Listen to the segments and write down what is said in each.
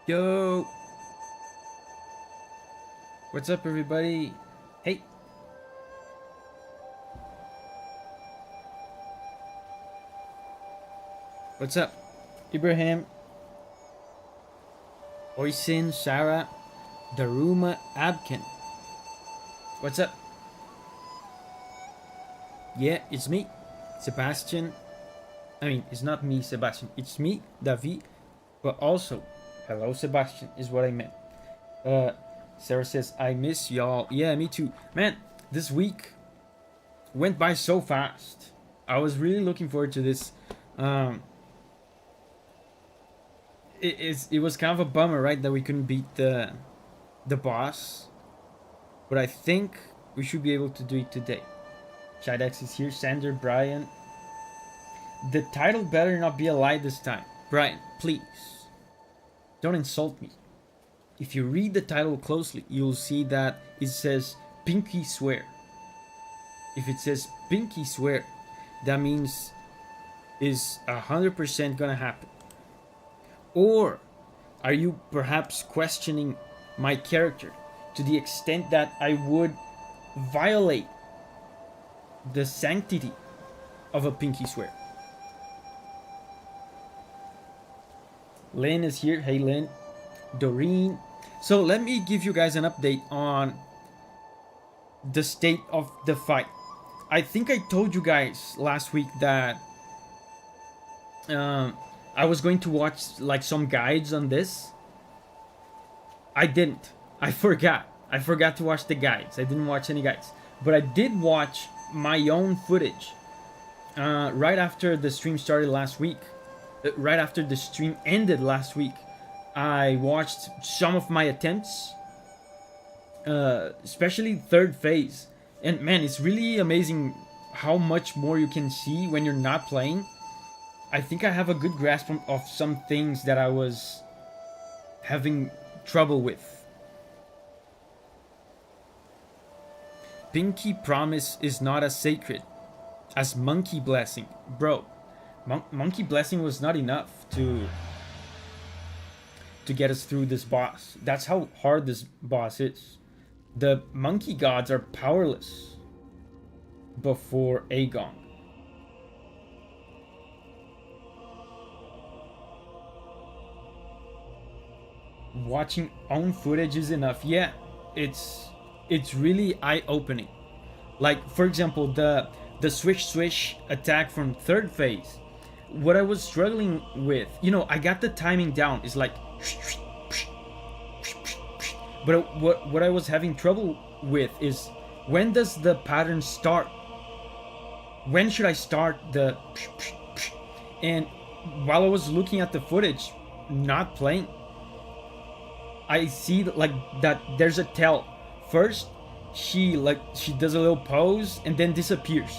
Yo! What's up, everybody? Hey! What's up? Ibrahim, Oisin, Sarah, Daruma, Abkin. What's up? Yeah, it's me, Sebastian. I mean, it's not me, Sebastian. It's me, Davi. But also, hello, Sebastian, is what I meant. Sarah says, I miss y'all. Yeah, me too. Man, this week went by so fast. I was really looking forward to this. It was kind of a bummer, right, that we couldn't beat the boss. But I think we should be able to do it today. Chidex is here. Sander, Brian. The title better not be a lie this time. Brian, please. Don't insult me. If you read the title closely, you'll see that it says Pinky Swear. If it says Pinky Swear, that means is 100% gonna happen. Or are you perhaps questioning my character to the extent that I would violate the sanctity of a pinky swear? Lynn is here. Hey, Lynn. Doreen. So let me give you guys an update on the state of the fight. I think I told you guys last week that I was going to watch like some guides on this. I didn't. I forgot. I forgot to watch the guides. I didn't watch any guides. But I did watch my own footage right after the stream started last week. Right after the stream ended last week, I watched some of my attempts, especially third phase. And man, it's really amazing how much more you can see when you're not playing. I think I have a good grasp of some things that I was having trouble with. Pinky Promise is not as sacred as Monkey Blessing. Bro, Monkey Blessing was not enough to get us through this boss. That's how hard this boss is. The monkey gods are powerless before Aegon. Watching own footage is enough. Yeah, it's really eye-opening. Like, for example, the swish attack from third phase. What I was struggling with, I got the timing down. It's like, but what I was having trouble with is, when does the pattern start? When should I start the? And while I was looking at the footage, not playing, I see that there's a tell. First, she does a little pose and then disappears,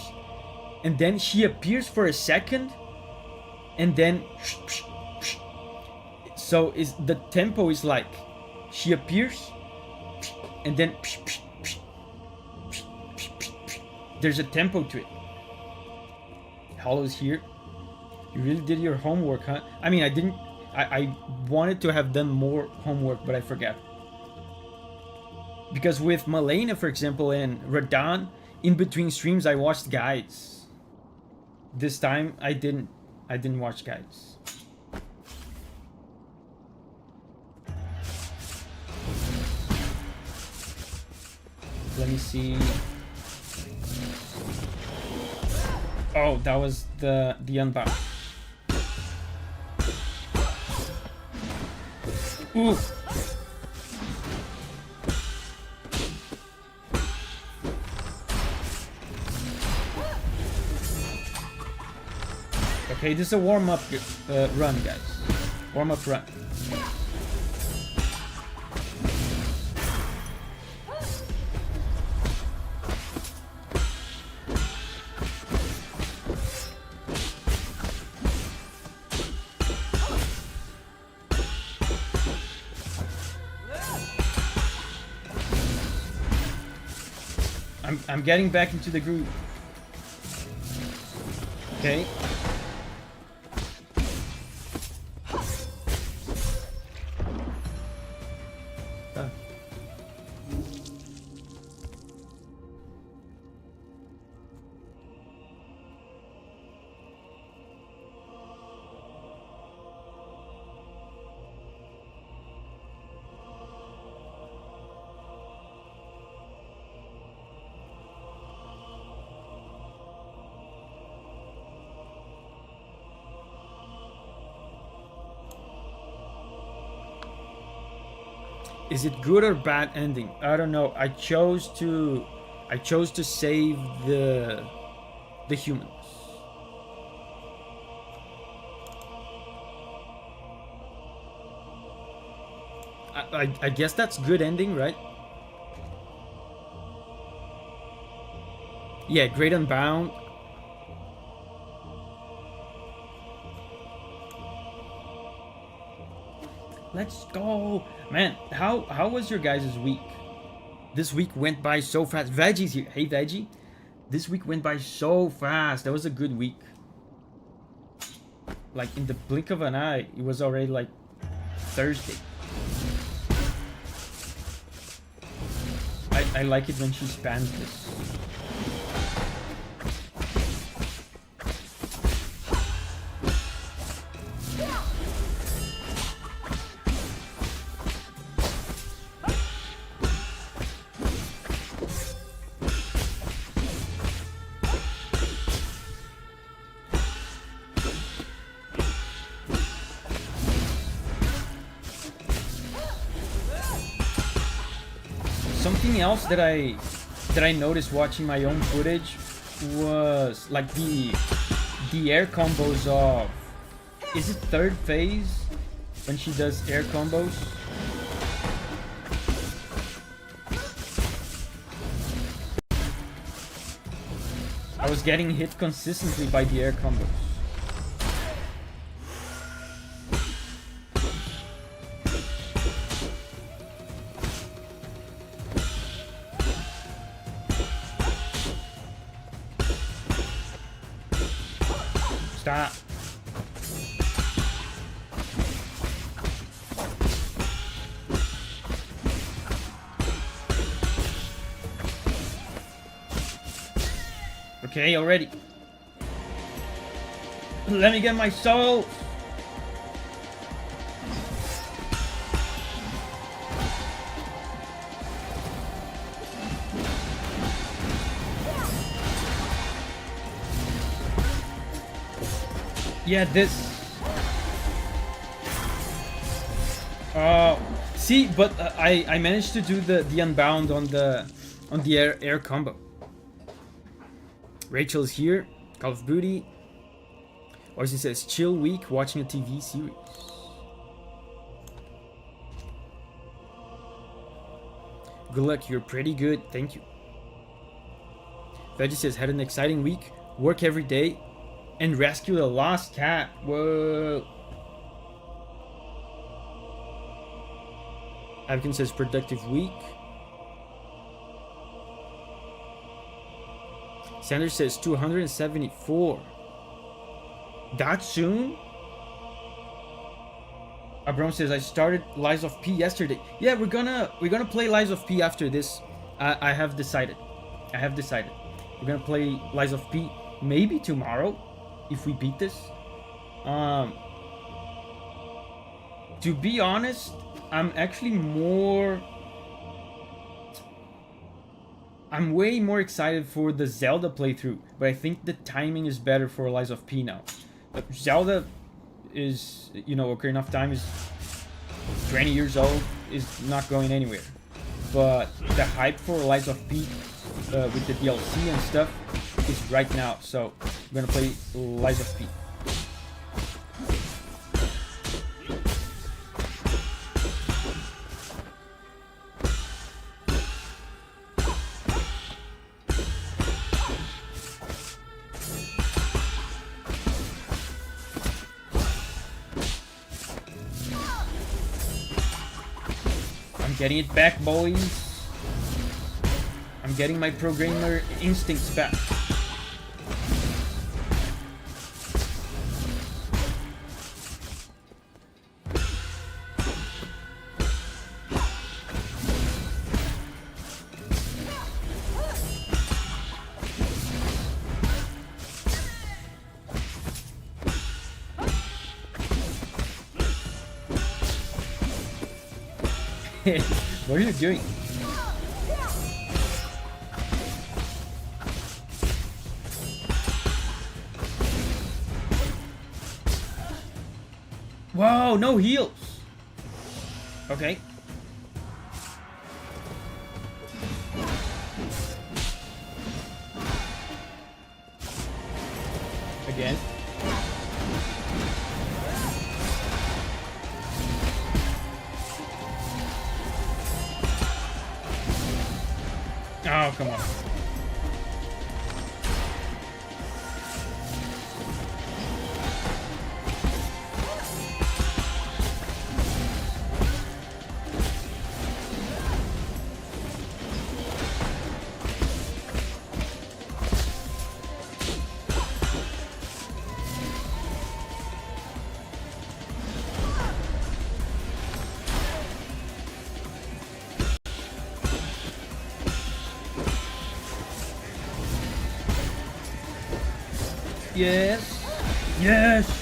and then she appears for a second, and then so is the tempo is like she appears and then there's a tempo to it. Hollow's here. You really did your homework, huh? I mean, I didn't. I wanted to have done more homework, but I forgot. Because with Malena, for example, and Radon, in between streams, I watched guides. This time, I didn't watch guides. Let me see. Oh, that was the unbound. Ooh. Okay, this is a warm-up run, guys. Warm-up run. I'm getting back into the groove. Okay. Is it good or bad ending? I don't know. I chose to save the humans. I guess that's good ending, right? Yeah, Great Unbound. Let's go. Man, how was your guys' week? This week went by so fast. Veggie's here. Hey, Veggie. This week went by so fast. That was a good week. Like, in the blink of an eye, it was already, like, Thursday. I like it when she spans this. Something else that I noticed watching my own footage was like the air combos of, is it third phase when she does air combos? I was getting hit consistently by the air combos. Stop. Okay, already. Let me get my soul. Yeah, this. See, but I managed to do the unbound on the air combo. Rachel is here. Call of Duty. Or she says chill week watching a TV series. Good luck. You're pretty good. Thank you. Veggie says had an exciting week. Work every day. And rescue a lost cat. Whoa. Avkin says productive week. Sanders says 274. That soon? Abram says I started Lies of P yesterday. Yeah, we're gonna play Lies of P after this. I have decided. We're gonna play Lies of P maybe tomorrow. If we beat this, to be honest, I'm way more excited for the Zelda playthrough, but I think the timing is better for Lies of P now. But Zelda is, Ocarina of Time is 20 years old, is not going anywhere. But the hype for Lies of P with the DLC and stuff is right now, so we're gonna play Lies of P. I'm getting it back, boys. I'm getting my programmer instincts back. What are you doing? Wow, no heals. Okay. Oh, come on. Yes. Yes.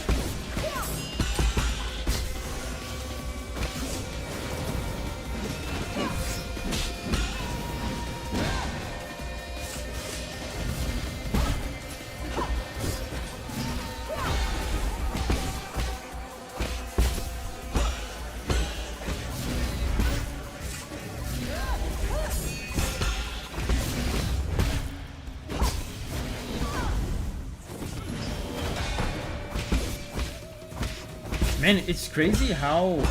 Man, it's crazy how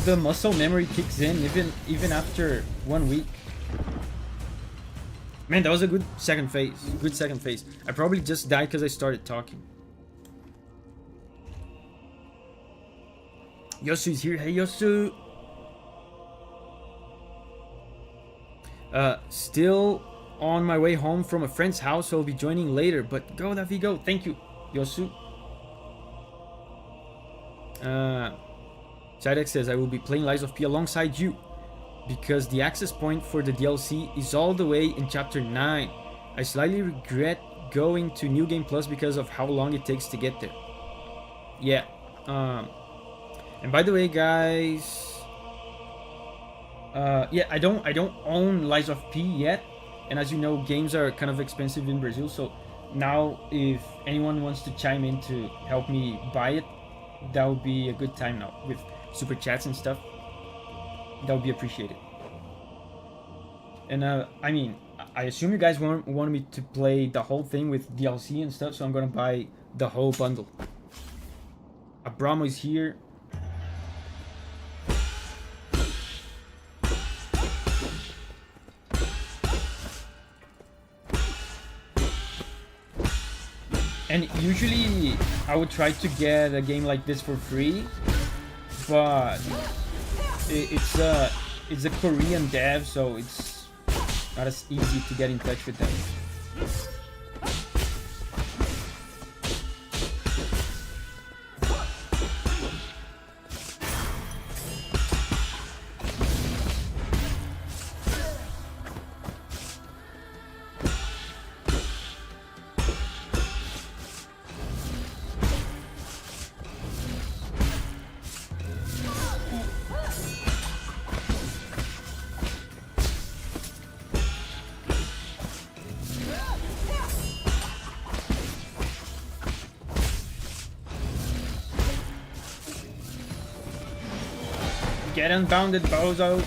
the muscle memory kicks in even after 1 week. Man, that was a good second phase. Good second phase. I probably just died because I started talking. Yosu's here. Hey, Yosu. Still on my way home from a friend's house, so I'll be joining later. But go, Davi, go. Thank you, Yosu. Sidex says, I will be playing Lies of P alongside you, because the access point for the DLC is all the way in Chapter 9. I slightly regret going to New Game Plus because of how long it takes to get there. Yeah. And by the way, guys... yeah, I don't own Lies of P yet. And as you know, games are kind of expensive in Brazil. So now if anyone wants to chime in to help me buy it, that would be a good time now. With super chats and stuff, that would be appreciated. And I mean, I assume you guys want me to play the whole thing with DLC and stuff, so I'm gonna buy the whole bundle. Abramo is here. And usually I would try to get a game like this for free, but it's a Korean dev, so it's not as easy to get in touch with them. Get unbounded, bozo!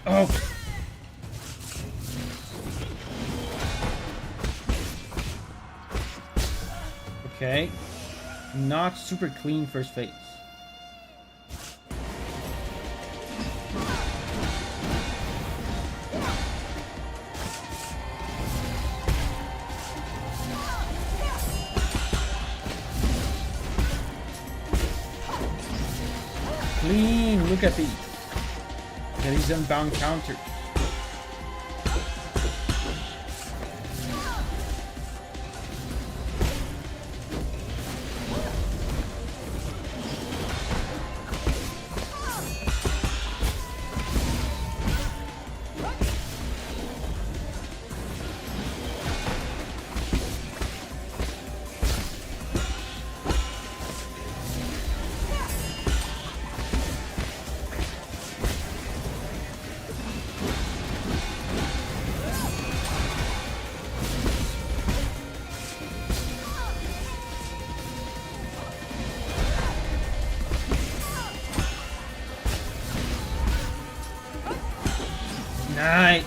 Oh! Okay. Not super clean first phase. Clean, look at these. There is unbound counter. Nice.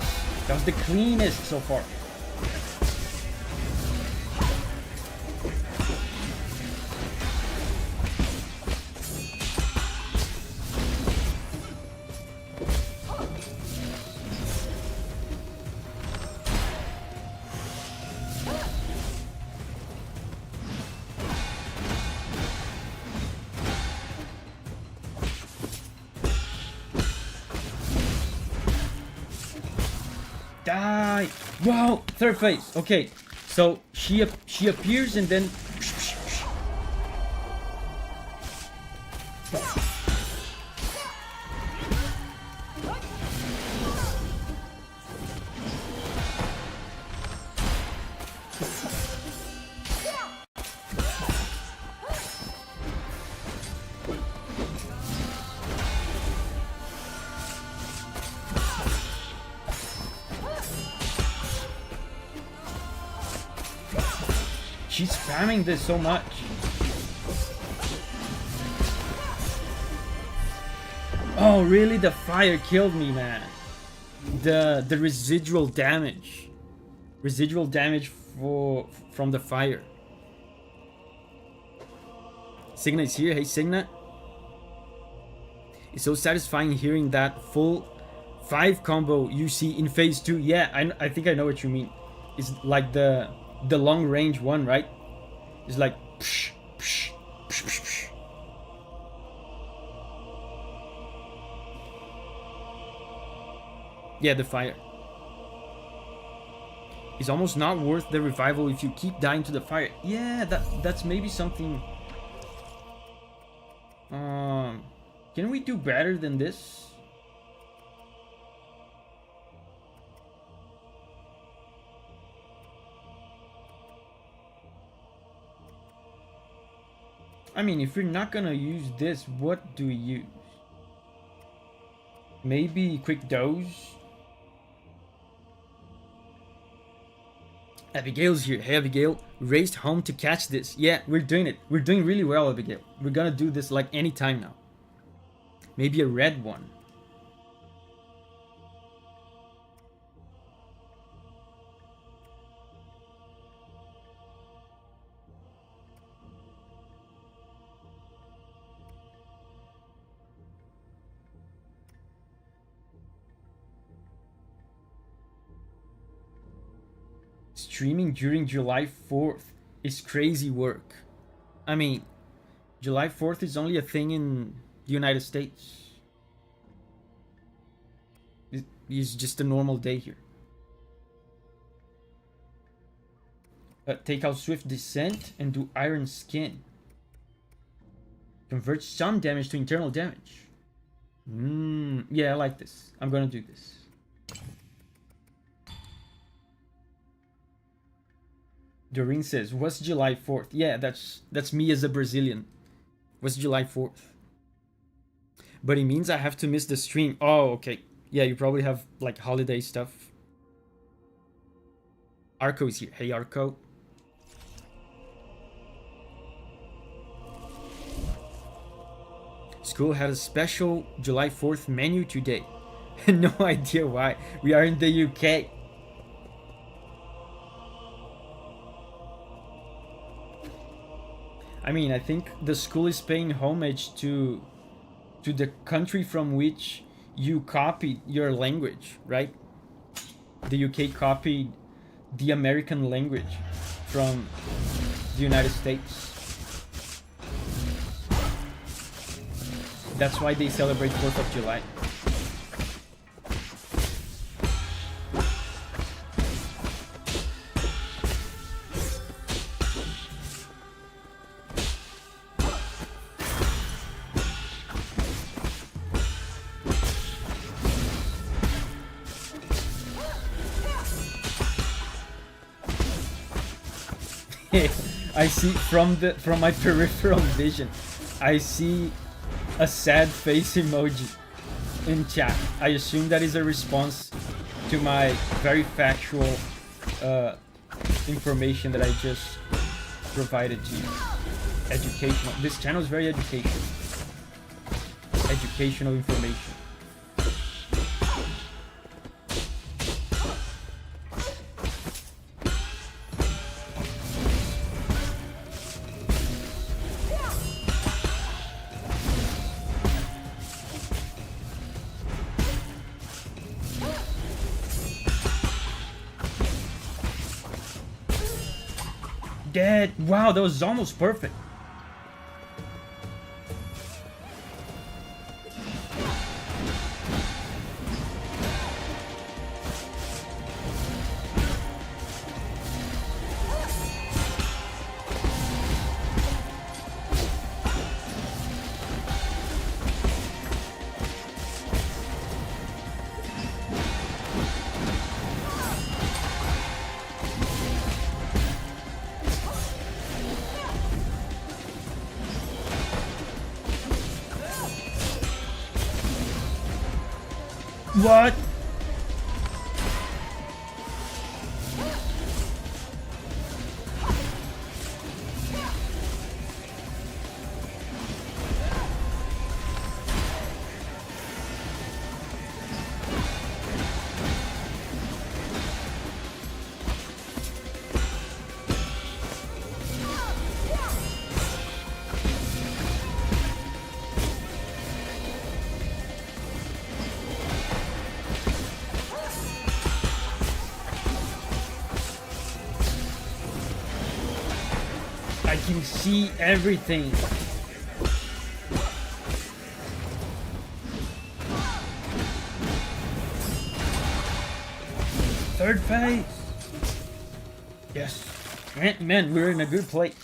That was the cleanest so far. Die! Wow! Third phase. Okay, so she appears and then. She's spamming this so much. Oh, really? The fire killed me, man. The residual damage. Residual damage from the fire. Signa is here. Hey, Signa. It's so satisfying hearing that full 5 combo you see in phase 2. Yeah, I think I know what you mean. It's like the long range one, right? It's like psh, psh, psh, psh, psh. Yeah, the fire. It's almost not worth the revival if you keep dying to the fire. Yeah, that's maybe something. Can we do better than this? I mean, if we're not gonna use this, what do we use? Maybe quick dose? Abigail's here. Hey, Abigail. Raced home to catch this. Yeah, we're doing it. We're doing really well, Abigail. We're gonna do this like any time now. Maybe a red one. Streaming during July 4th is crazy work. I mean, July 4th is only a thing in the United States. It's just a normal day here. Take out Swift Descent and do Iron Skin. Convert some damage to internal damage. Yeah, I like this. I'm gonna do this. Doreen says, what's July 4th? Yeah, that's me as a Brazilian. What's July 4th? But it means I have to miss the stream. Oh, okay. Yeah, you probably have like holiday stuff. Arco is here. Hey, Arco. School had a special July 4th menu today. No idea why. We are in the UK. I mean, I think the school is paying homage to the country from which you copied your language, right? The UK copied the American language from the United States. That's why they celebrate 4th of July. I see from my peripheral vision, I see a sad face emoji in chat. I assume that is a response to my very factual information that I just provided to you. Educational. This channel is very educational. Educational information. dead. Wow, that was almost perfect. What? I can see everything. Third phase. Yes. Man, we're in a good place.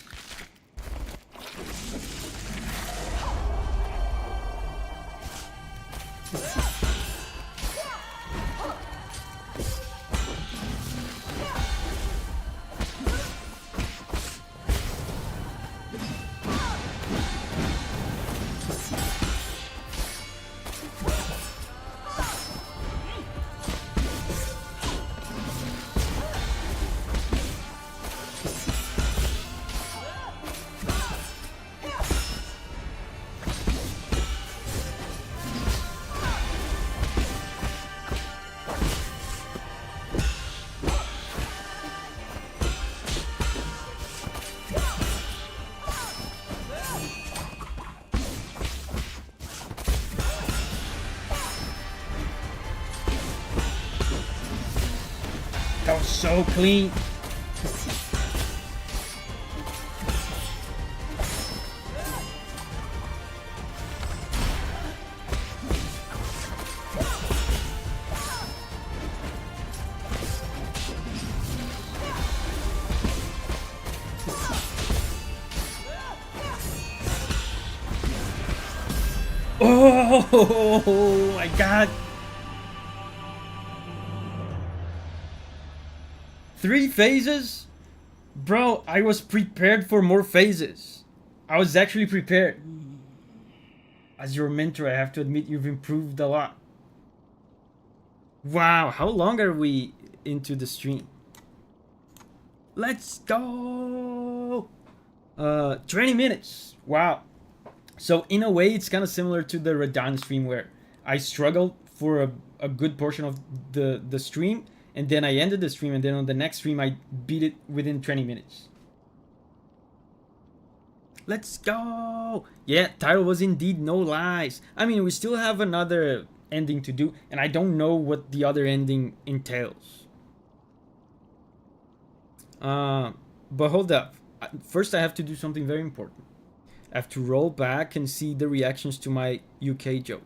That was so clean. Oh my god. 3 phases? Bro, I was prepared for more phases. I was actually prepared. As your mentor, I have to admit you've improved a lot. Wow, how long are we into the stream? Let's go! 20 minutes. Wow. So in a way, it's kind of similar to the Radon stream where I struggled for a good portion of the stream, and then I ended the stream, and then on the next stream I beat it within 20 minutes. Let's go! Yeah, title was indeed No Lies. I mean, we still have another ending to do, and I don't know what the other ending entails. But hold up. First I have to do something very important. I have to roll back and see the reactions to my UK joke.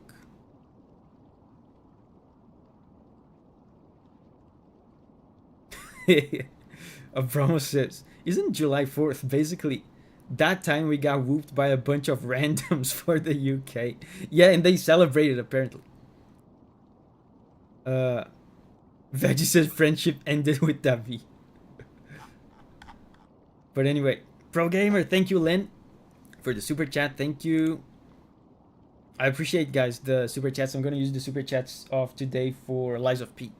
Abromo says, isn't July 4th basically that time we got whooped by a bunch of randoms for the UK? Yeah, and they celebrated apparently. Veggie says friendship ended with Davi. But anyway, Pro Gamer, thank you, Len, for the super chat. Thank you. I appreciate, guys, the super chats. I'm gonna use the super chats of today for Lies of P.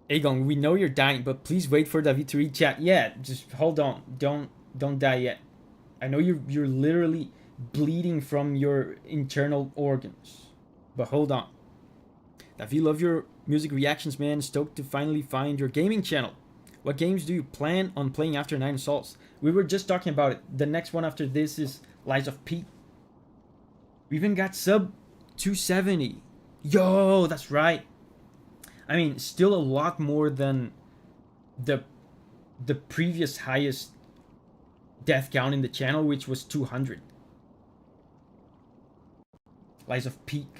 Aegon, we know you're dying, but please wait for David to read chat. Yeah, just hold on. Don't die yet. I know you're literally bleeding from your internal organs, but hold on. David, love your music reactions, man. Stoked to finally find your gaming channel. What games do you plan on playing after 9 Souls? We were just talking about it. The next one after this is Lies of P. We even got sub 270. Yo, that's right. I mean, still a lot more than the previous highest death count in the channel, which was 200. Lies of Peak.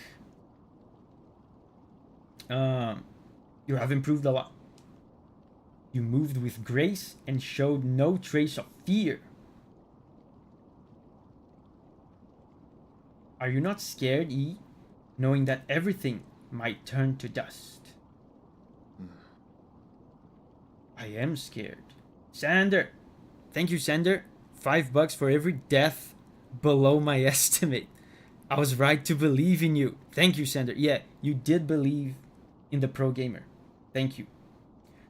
You have improved a lot. You moved with grace and showed no trace of fear. Are you not scared, E, knowing that everything might turn to dust? I am scared. Sander! Thank you, Sander. $5 for every death below my estimate. I was right to believe in you. Thank you, Sander. Yeah, you did believe in the pro gamer. Thank you.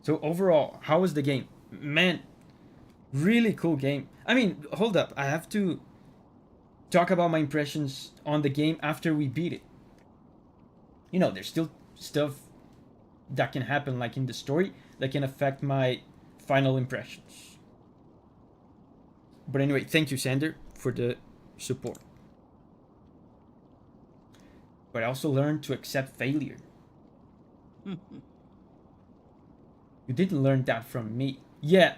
So overall, how was the game? Man, really cool game. I mean, hold up. I have to talk about my impressions on the game after we beat it. You know, there's still stuff that can happen, like in the story, that can affect my final impressions. But anyway, thank you, Sander, for the support. But I also learned to accept failure. You didn't learn that from me. Yeah,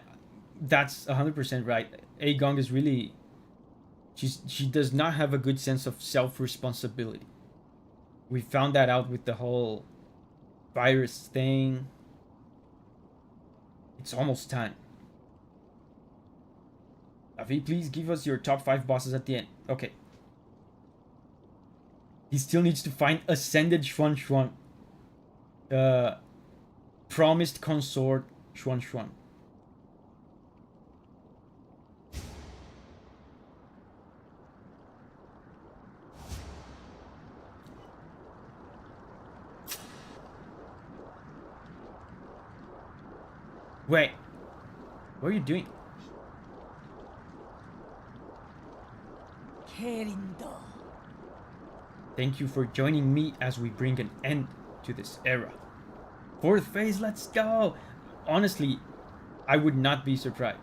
that's 100% right. Agong is really... She does not have a good sense of self-responsibility. We found that out with the whole virus thing. It's almost time. Davi, please give us your top 5 bosses at the end. Okay. He still needs to find Ascended Xuan Xuan. Promised Consort Xuan Xuan. Wait. What are you doing? Thank you for joining me as we bring an end to this era. 4th phase, let's go! Honestly, I would not be surprised.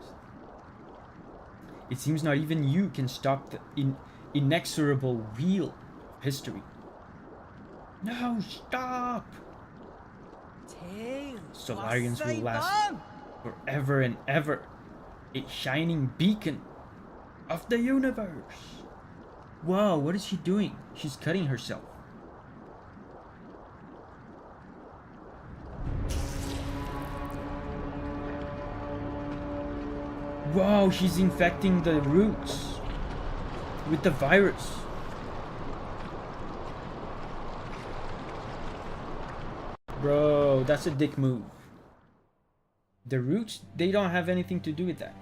It seems not even you can stop the inexorable wheel of history. No, stop! Solarians will last forever and ever. A shining beacon of the universe. Whoa, what is she doing? She's cutting herself. Whoa, she's infecting the roots with the virus. Bro, that's a dick move. The roots, they don't have anything to do with that.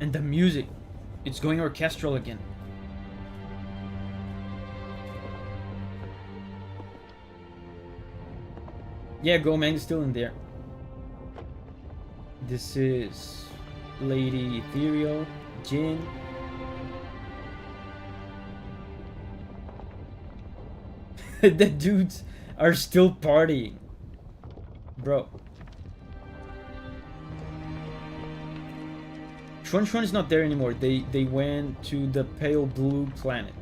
And the music, it's going orchestral again. Yeah, Gomang is still in there. This is Lady Ethereal, Jin. The dudes are still partying. Bro. Xuan Xuan is not there anymore. They went to the pale blue planet.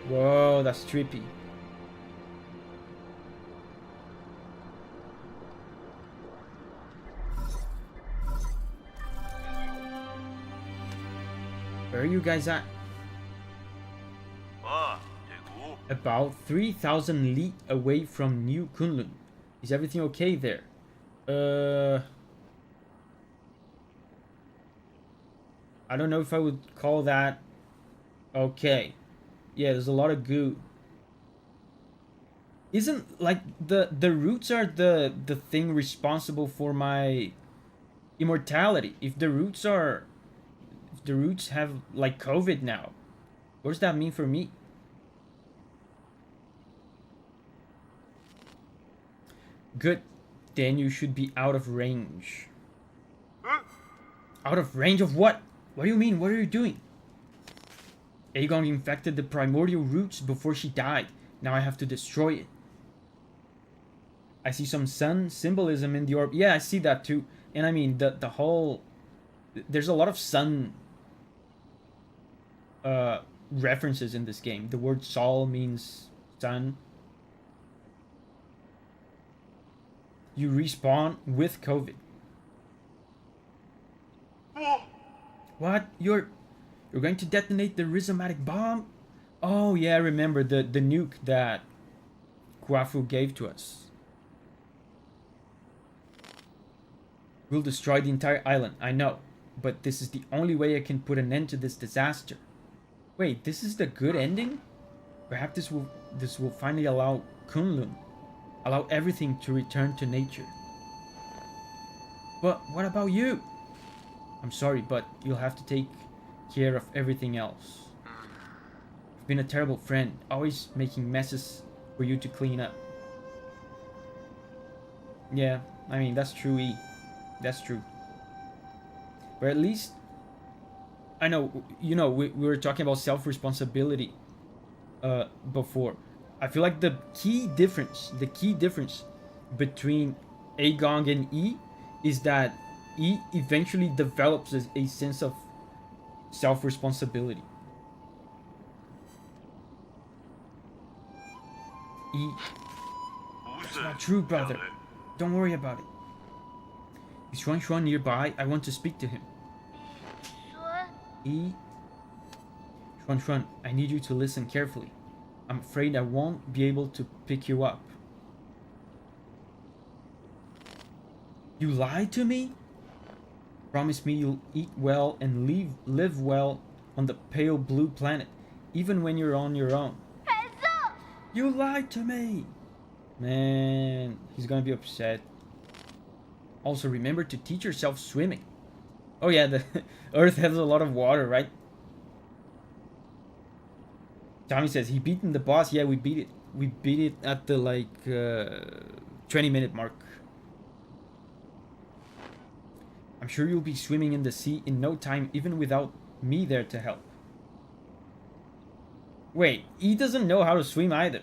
Whoa, that's trippy. Where are you guys at? About 3,000 li away from New Kunlun. Is everything okay there? I don't know if I would call that okay. Yeah, there's a lot of goo. Isn't like the roots are the thing responsible for my immortality? If the roots have like COVID now, what does that mean for me? Good. Then you should be out of range. Out of range of what? What do you mean? What are you doing? Aegon infected the primordial roots before she died. Now I have to destroy it. I see some sun symbolism in the orb. Yeah, I see that too. And I mean, the whole... There's a lot of sun references in this game. The word Sol means sun. You respawn with COVID. What? You're going to detonate the rhizomatic bomb? Oh yeah, I remember the nuke that Kwafu gave to us. We'll destroy the entire island, I know. But this is the only way I can put an end to this disaster. Wait, this is the good ending? Perhaps this will finally allow Kunlun, allow everything to return to nature. But what about you? I'm sorry, but you'll have to take care of everything else. You've been a terrible friend, always making messes for you to clean up. Yeah, I mean, that's true, E. That's true. But at least, I know, you know, we were talking about self-responsibility before. I feel like the key difference between Aegon and E is that E eventually develops a sense of self-responsibility. E, that's not true, brother. Don't worry about it. Is Xuan nearby? I want to speak to him. E, Xuan, I need you to listen carefully. I'm afraid I won't be able to pick you up. You lied to me? Promise me you'll eat well and live well on the pale blue planet, even when you're on your own. You lied to me! Man, he's gonna be upset. Also, remember to teach yourself swimming. Oh yeah, the Earth has a lot of water, right? Tommy says, he beaten the boss. Yeah, we beat it. We beat it at the, like, 20-minute mark. I'm sure you'll be swimming in the sea in no time, even without me there to help. Wait, he doesn't know how to swim either.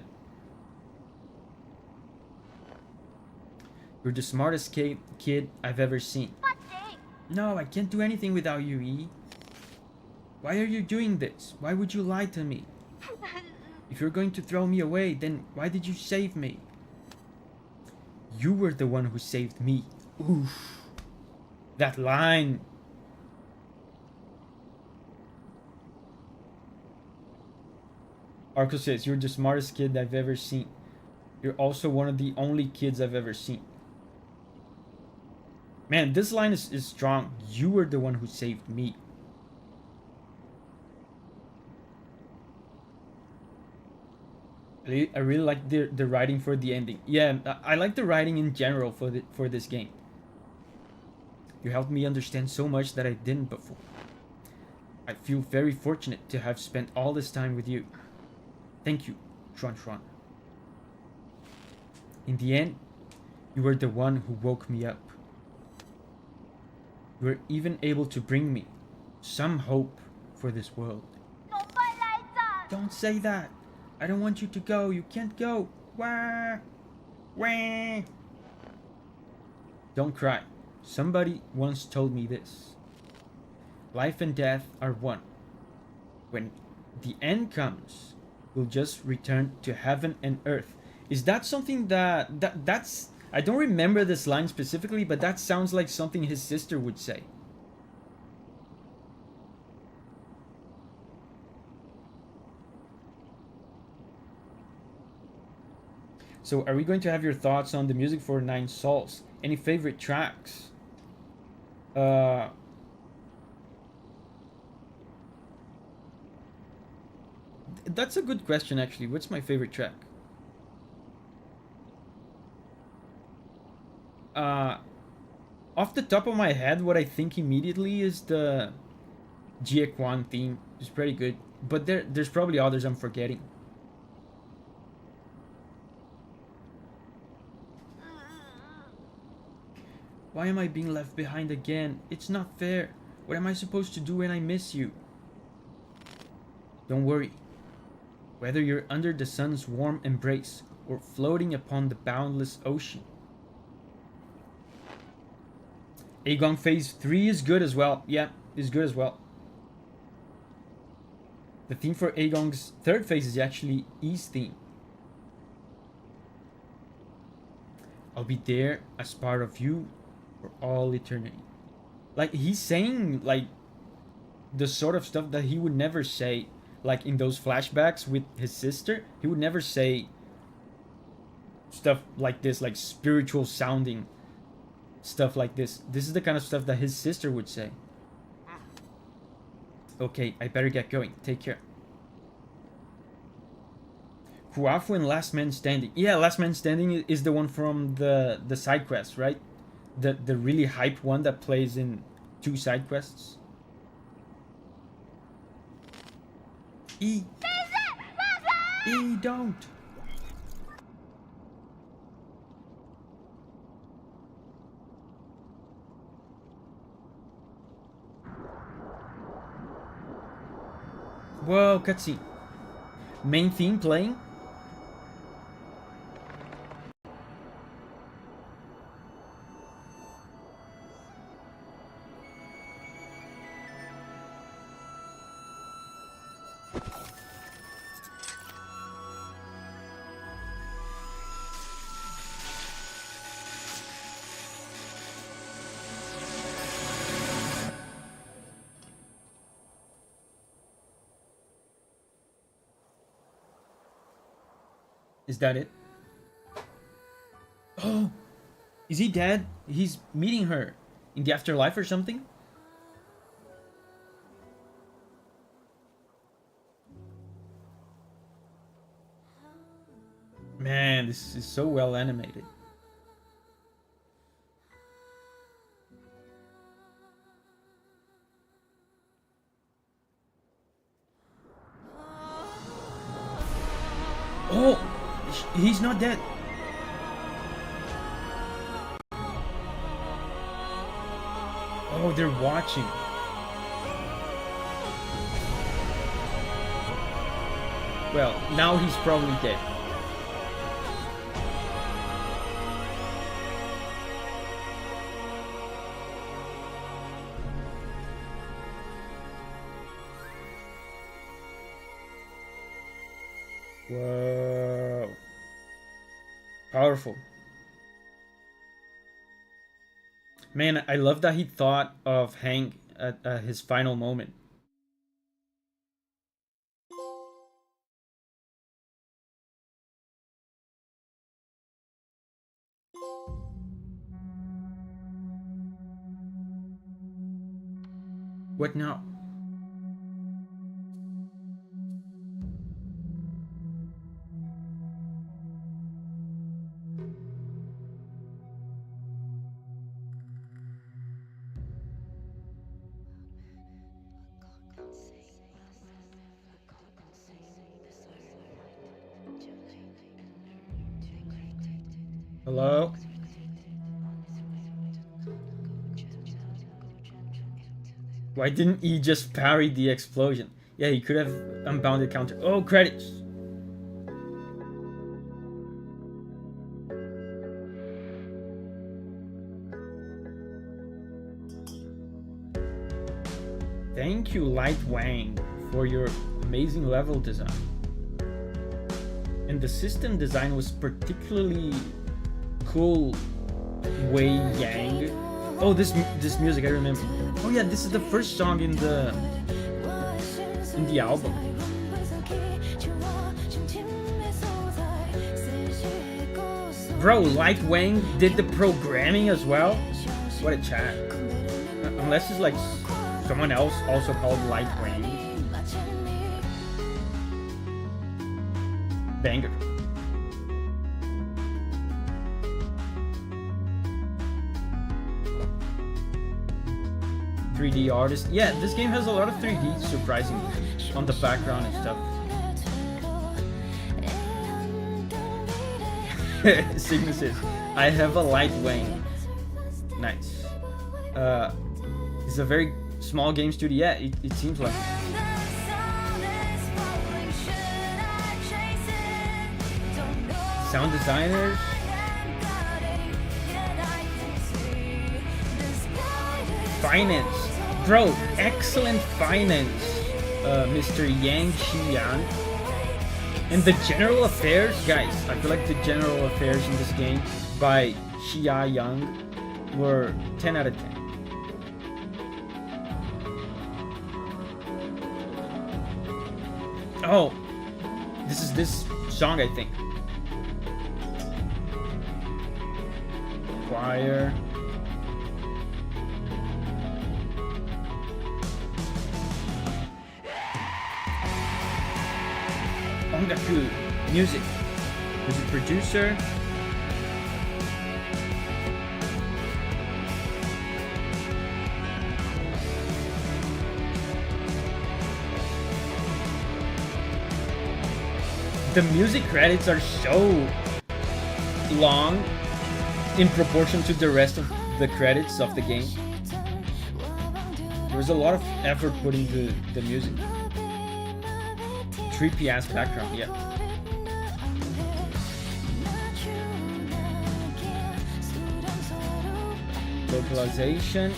You're the smartest kid I've ever seen. No, I can't do anything without you, E. Why are you doing this? Why would you lie to me? If you're going to throw me away, then why did you save me? You were the one who saved me. Oof. That line. Arco says, you're the smartest kid I've ever seen. You're also one of the only kids I've ever seen. Man, this line is strong. You were the one who saved me. I really like the writing for the ending. Yeah, I like the writing in general for this game. You helped me understand so much that I didn't before. I feel very fortunate to have spent all this time with you. Thank you, Xuan. In the end, you were the one who woke me up. You were even able to bring me some hope for this world. Don't say that. I don't want you to go. You can't go. Wah! Wah! Don't cry. Somebody once told me this. Life and death are one. When the end comes, we'll just return to heaven and earth. Is that something that's... I don't remember this line specifically, but that sounds like something his sister would say. So, are we going to have your thoughts on the music for 9 SOLS? Any favorite tracks? That's a good question, actually. What's my favorite track? Off the top of my head, what I think immediately is the Jie Quan theme. It's pretty good, but there's probably others I'm forgetting. Why am I being left behind again? It's not fair. What am I supposed to do when I miss you? Don't worry. Whether you're under the sun's warm embrace or floating upon the boundless ocean. Aegon Phase 3 is good as well. Yeah, is good as well. The theme for Aegon's third phase is actually E's theme. I'll be there as part of you for all eternity. Like, he's saying, like, the sort of stuff that he would never say. Like, in those flashbacks with his sister, he would never say stuff like this, like spiritual sounding stuff like this. This is the kind of stuff that his sister would say. Okay, I better get going. Take care. Huafu and Last Man Standing. Yeah, Last Man Standing is the one from the side quest, right? The really hype one that plays in 2 side quests. E, don't. Whoa, cutscene. Main theme playing. Is that it? Oh! Is he dead? He's meeting her in the afterlife or something? Man, this is so well animated. Oh! He's not dead. Oh, they're watching. Well, now he's probably dead. Whoa. Powerful. Man, I love that he thought of Hank at his final moment. What now? Hello? Why didn't he just parry the explosion? Yeah, he could have unbound the counter. Oh, credits! Thank you, Light Wang, for your amazing level design. And the system design was particularly cool. Wei Yang. Oh, this music I remember. Oh yeah, this is the first song in the album. Bro, Light Wang did the programming as well. What a chat. Unless it's like someone else also called Light Wang. Banger. 3D artist. Yeah, this game has a lot of 3D, surprisingly, on the background and stuff. Sigma says, I have a Light Wang. Nice. It's a very small game studio. Yeah, it seems like it. Sound designers. Finance. Bro, excellent finance. Mr. Yang Xian. And the general affairs, guys, I feel like the general affairs in this game by Xia Yang were 10 out of 10. Oh, this is this song, I think. Choir. Ongaku, music producer. The music credits are so long in proportion to the rest of the credits of the game. There was a lot of effort put into the music. Creepy ass background, yeah. Localization.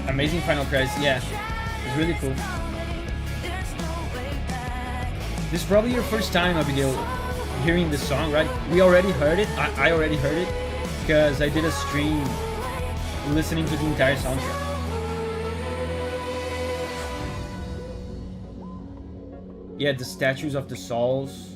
Amazing final credits, yeah. It's really cool. This is probably your first time, Abigail, hearing this song, right? We already heard it. I already heard it because I did a stream listening to the entire soundtrack. Yeah, the statues of the SOLS.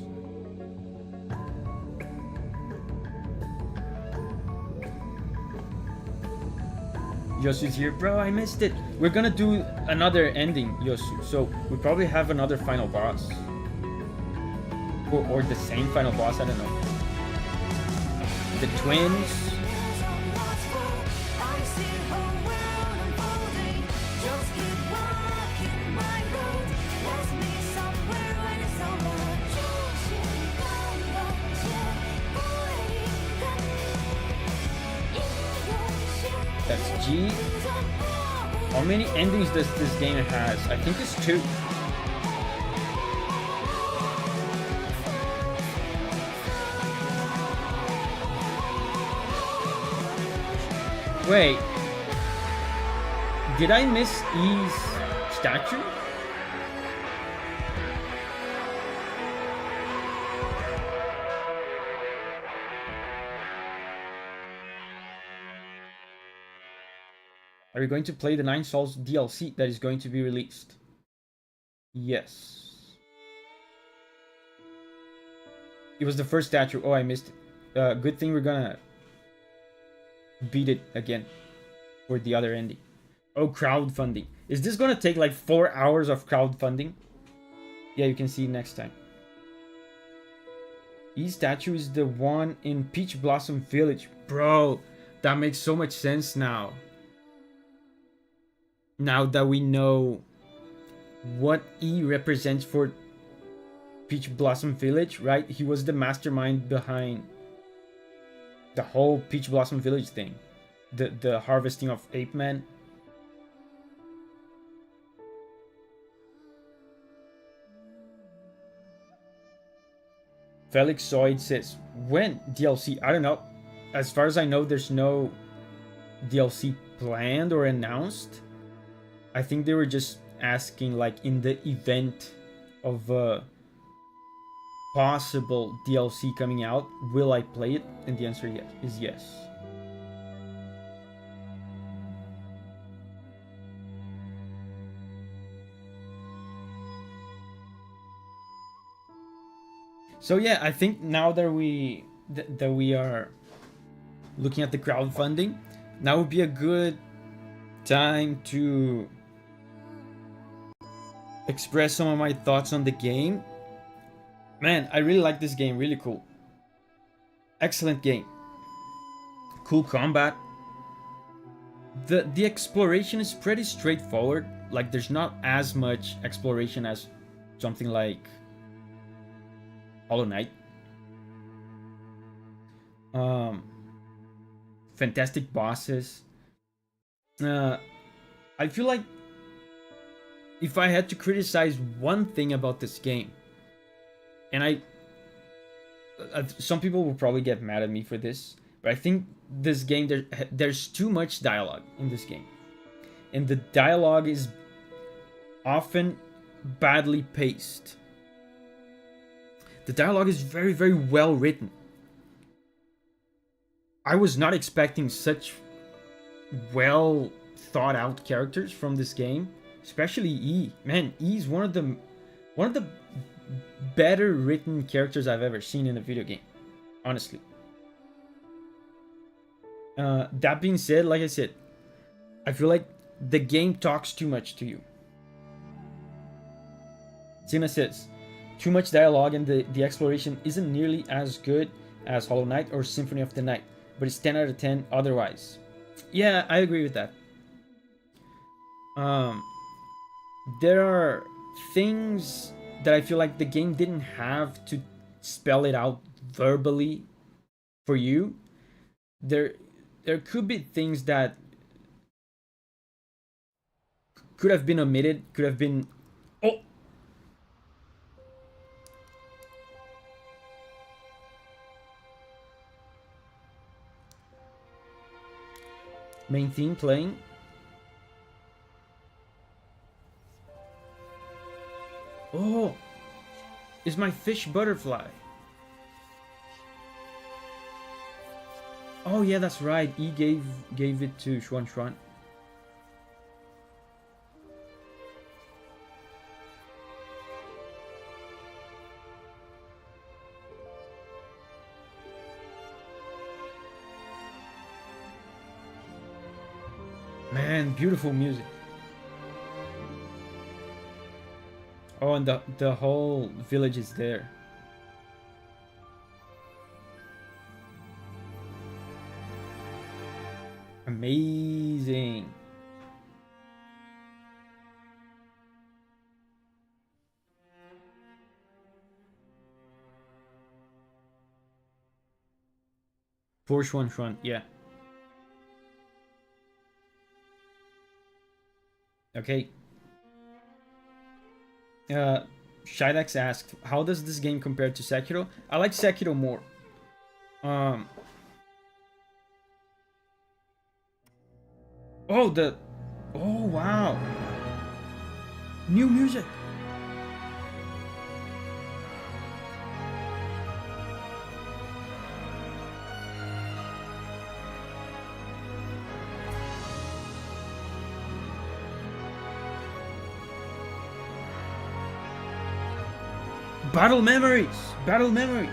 Yosu's here. Bro, I missed it. We're gonna do another ending, Yosu. So we probably have another final boss. Or the same final boss, I don't know. The twins. That's G. How many endings does this game has? I think it's 2. Wait, did I miss E's statue? Are you going to play the 9 Souls DLC that is going to be released? Yes. It was the first statue. Oh, I missed it. Good thing we're gonna beat it again for the other ending. Oh, crowdfunding. Is this gonna take like 4 hours of crowdfunding? Yeah, you can see next time. Each statue is the one in Peach Blossom Village. Bro, that makes so much sense now. Now that we know what E represents for Peach Blossom Village, right? He was the mastermind behind the whole Peach Blossom Village thing. The harvesting of Ape Men. Felix Zoid says, when DLC? I don't know. As far as I know, there's no DLC planned or announced. I think they were just asking, like, in the event of a possible DLC coming out, will I play it? And the answer is yes. So yeah, I think now that we are looking at the crowdfunding, now would be a good time to express some of my thoughts on the game. Man, I really like this game. Really cool. Excellent game. Cool combat. The exploration is pretty straightforward. Like, there's not as much exploration as something like Hollow Knight. Fantastic bosses. Uh, I feel like if I had to criticize one thing about this game, and some people will probably get mad at me for this, but I think this game there's too much dialogue in this game, and the dialogue is often badly paced. The dialogue is very, very well written. I was not expecting such well thought out characters from this game, especially E. Man, E is one of the better written characters I've ever seen in a video game, honestly. That being said, like I said, I feel like the game talks too much to you. Zena says, too much dialogue and the exploration isn't nearly as good as Hollow Knight or Symphony of the Night, but it's 10 out of 10 otherwise. Yeah, I agree with that. There are things that I feel like the game didn't have to spell it out verbally for you. There could be things that could have been omitted, could have been... Oh! Main theme playing. Oh! Is my fish butterfly? Oh yeah, that's right. E gave it to Xuan Xuan. Man, beautiful music. Oh, and the whole village is there. Amazing. For Xuan Xuan, yeah. Okay. Shidex asked, how does this game compare to Sekiro? I like Sekiro more. Oh, oh, wow. New music. Battle memories. Battle memories.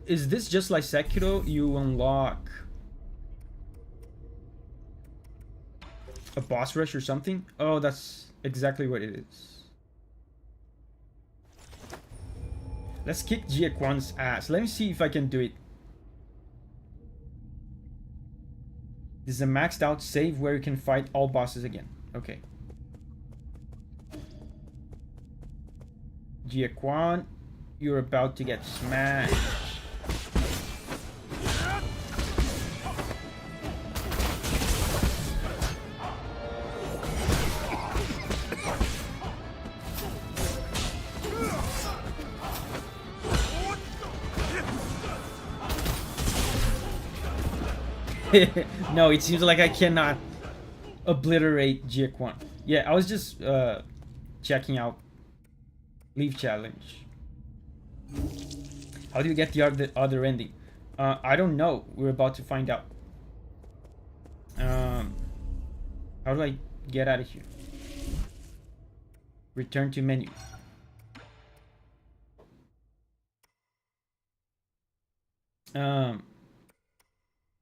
Is this just like Sekiro? You unlock a boss rush or something? Oh, that's exactly what it is. Let's kick Jie Kwan's ass. Let me see if I can do it. This is a maxed out save where you can fight all bosses again. Okay. Jie Kwan, you're about to get smashed. No, it seems like I cannot obliterate Jie Kwan. Yeah, I was just checking out Leave Challenge. How do you get the other ending? I don't know. We're about to find out. How do I get out of here? Return to menu.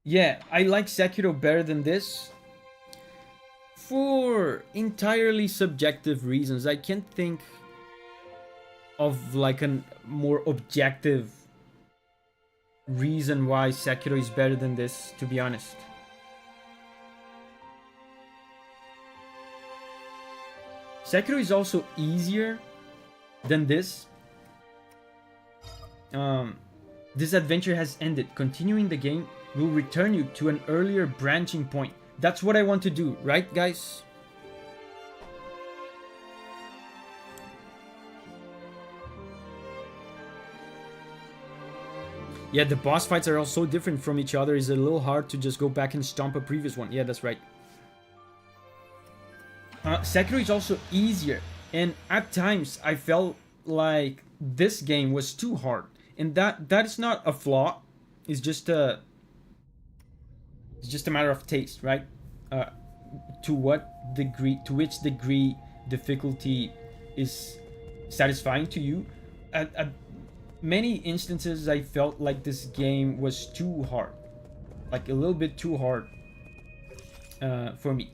Yeah, I like Sekiro better than this for entirely subjective reasons. I can't think of like a more objective reason why Sekiro is better than this, to be honest. Sekiro is also easier than this. This adventure has ended. Continuing the game will return you to an earlier branching point. That's what I want to do, right, guys? Yeah, the boss fights are all so different from each other. It's a little hard to just go back and stomp a previous one. Yeah, that's right. Sekiro is also easier. And at times, I felt like this game was too hard. And that is not a flaw. It's just a matter of taste, right? To which degree difficulty is satisfying to you. At many instances, I felt like this game was too hard, like a little bit too hard for me.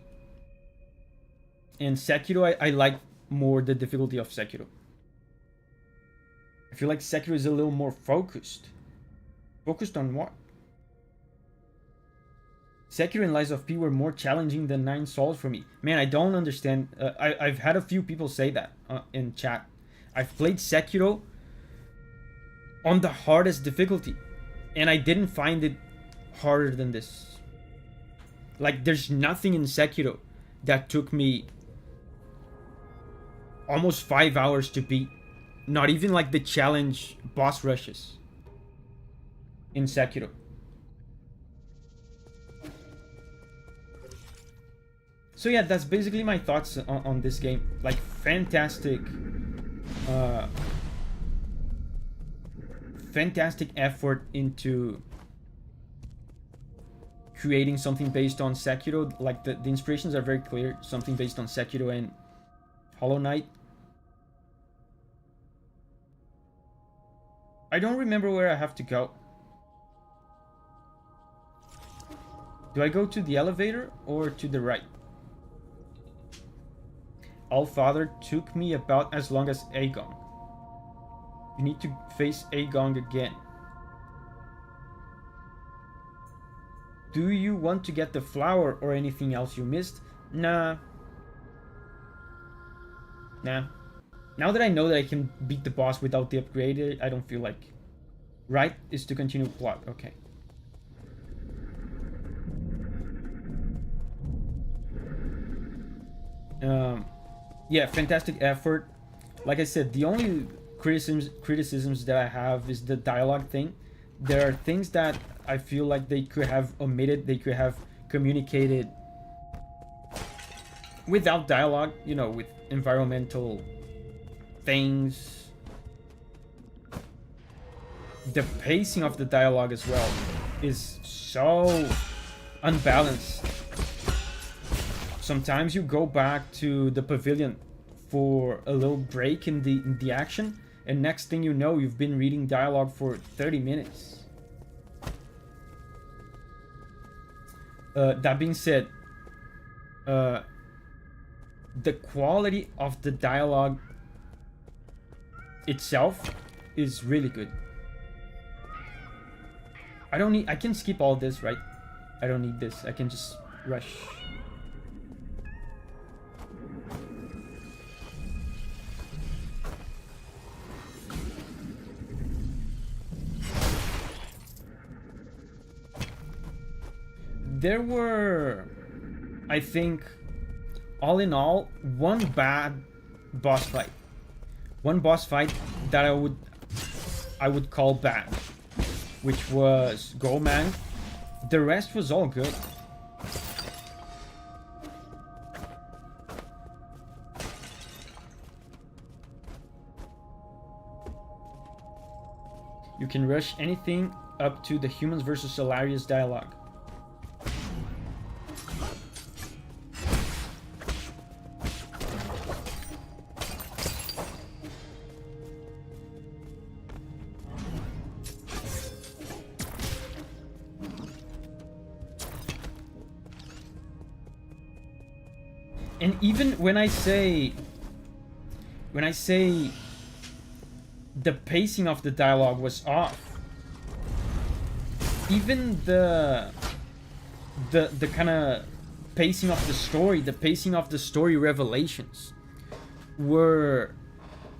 And Sekiro, I like more the difficulty of Sekiro. I feel like Sekiro is a little more focused. Focused on what? Sekiro and Lies of P were more challenging than 9 Souls for me. Man, I don't understand. I've had a few people say that in chat. I've played Sekiro on the hardest difficulty, and I didn't find it harder than this. Like, there's nothing in Sekiro that took me almost 5 hours to beat. Not even like the challenge boss rushes in Sekiro. So yeah, that's basically my thoughts on this game. Like, fantastic fantastic effort into creating something based on Sekiro. Like, the inspirations are very clear. Something based on Sekiro and Hollow Knight. I don't remember where I have to go. Do I go to the elevator or to the right? Allfather took me about as long as Aegon. You need to face Aegon again. Do you want to get the flower or anything else you missed? Nah. Now that I know that I can beat the boss without the upgrade, I don't feel like... Right is to continue plot. Okay. Yeah, fantastic effort. Like I said, the only criticisms that I have is the dialogue thing. There are things that I feel like they could have omitted. They could have communicated without dialogue, you know, with environmental things. The pacing of the dialogue as well is so unbalanced. Sometimes you go back to the pavilion for a little break in the action, and next thing you know, you've been reading dialogue for 30 minutes. That being said, the quality of the dialogue itself is really good. I can skip all this, right? I don't need this. I can just rush. There were, I think, all in all, one bad boss fight. One boss fight that I would call bad, which was Goldman. The rest was all good. You can rush anything up to the humans versus Solarius dialogue. And even when I say the pacing of the dialogue was off, even the kind of pacing of the story, the pacing of the story revelations were,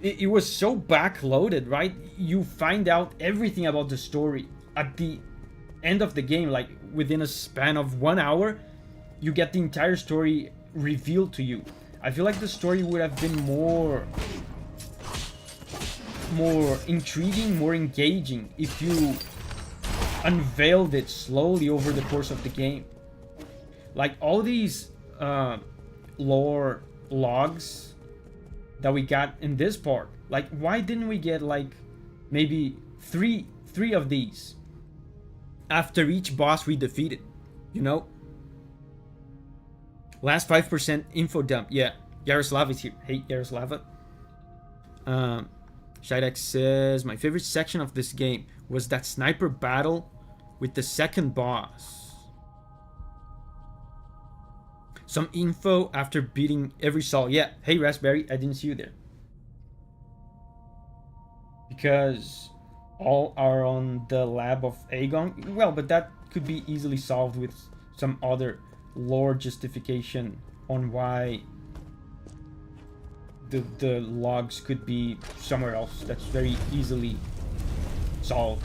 it was so backloaded, right? You find out everything about the story at the end of the game, like within a span of 1 hour, you get the entire story revealed to you. I feel like the story would have been more intriguing, more engaging if you unveiled it slowly over the course of the game. Like all these lore logs that we got in this part, like why didn't we get like maybe three of these after each boss we defeated, you know? Last 5% info dump. Yeah, Yaroslav is here. Hey, Yaroslava. Shidex says, my favorite section of this game was that sniper battle with the second boss. Some info after beating every Sol. Yeah, hey Raspberry, I didn't see you there. Because all are on the lab of Aegon. Well, but that could be easily solved with some other lore justification on why the logs could be somewhere else. That's very easily solved.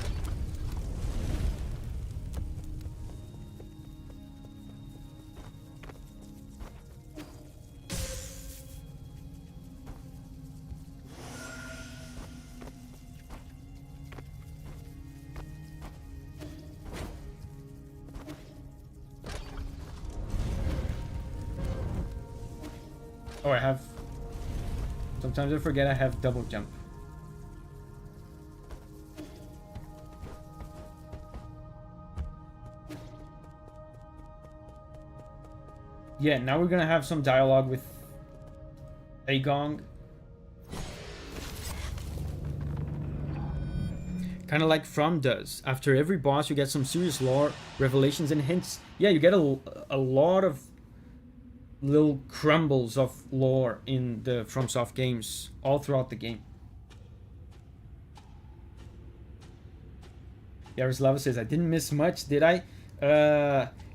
Oh, I have... Sometimes I forget I have double jump. Yeah, now we're gonna have some dialogue with Aegon. Kind of like From does. After every boss, you get some serious lore, revelations, and hints. Yeah, you get a lot of little crumbles of lore in the FromSoft games all throughout the game. Yaroslava says, I didn't miss much, did I?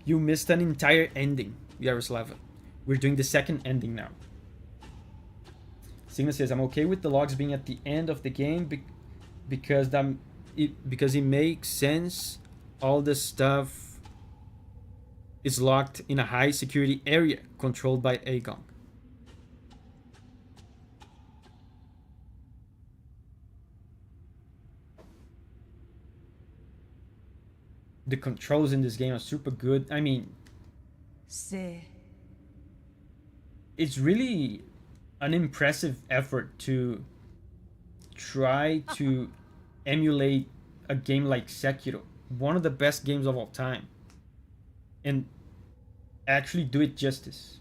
You missed an entire ending, Yaroslava. We're doing the second ending now. Sigma says, I'm okay with the logs being at the end of the game because it makes sense. All the stuff is locked in a high security area controlled by Aegon. The controls in this game are super good. I mean, it's really an impressive effort to try to emulate a game like Sekiro, one of the best games of all time, and actually do it justice.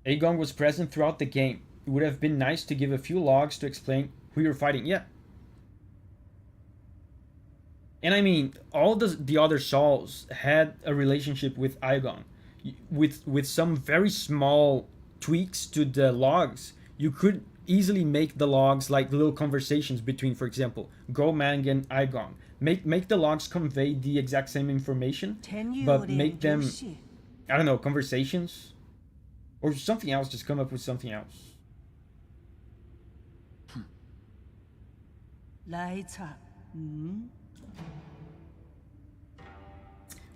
Aegon was present throughout the game. It would have been nice to give a few logs to explain who you're fighting. Yeah. And I mean, all the other SOLs had a relationship with Aegon. With some very small tweaks to the logs, you could easily make the logs like little conversations between, for example, Gormang and Aegon. Make the logs convey the exact same information, but make them, I don't know, conversations or something else. Just come up with something else.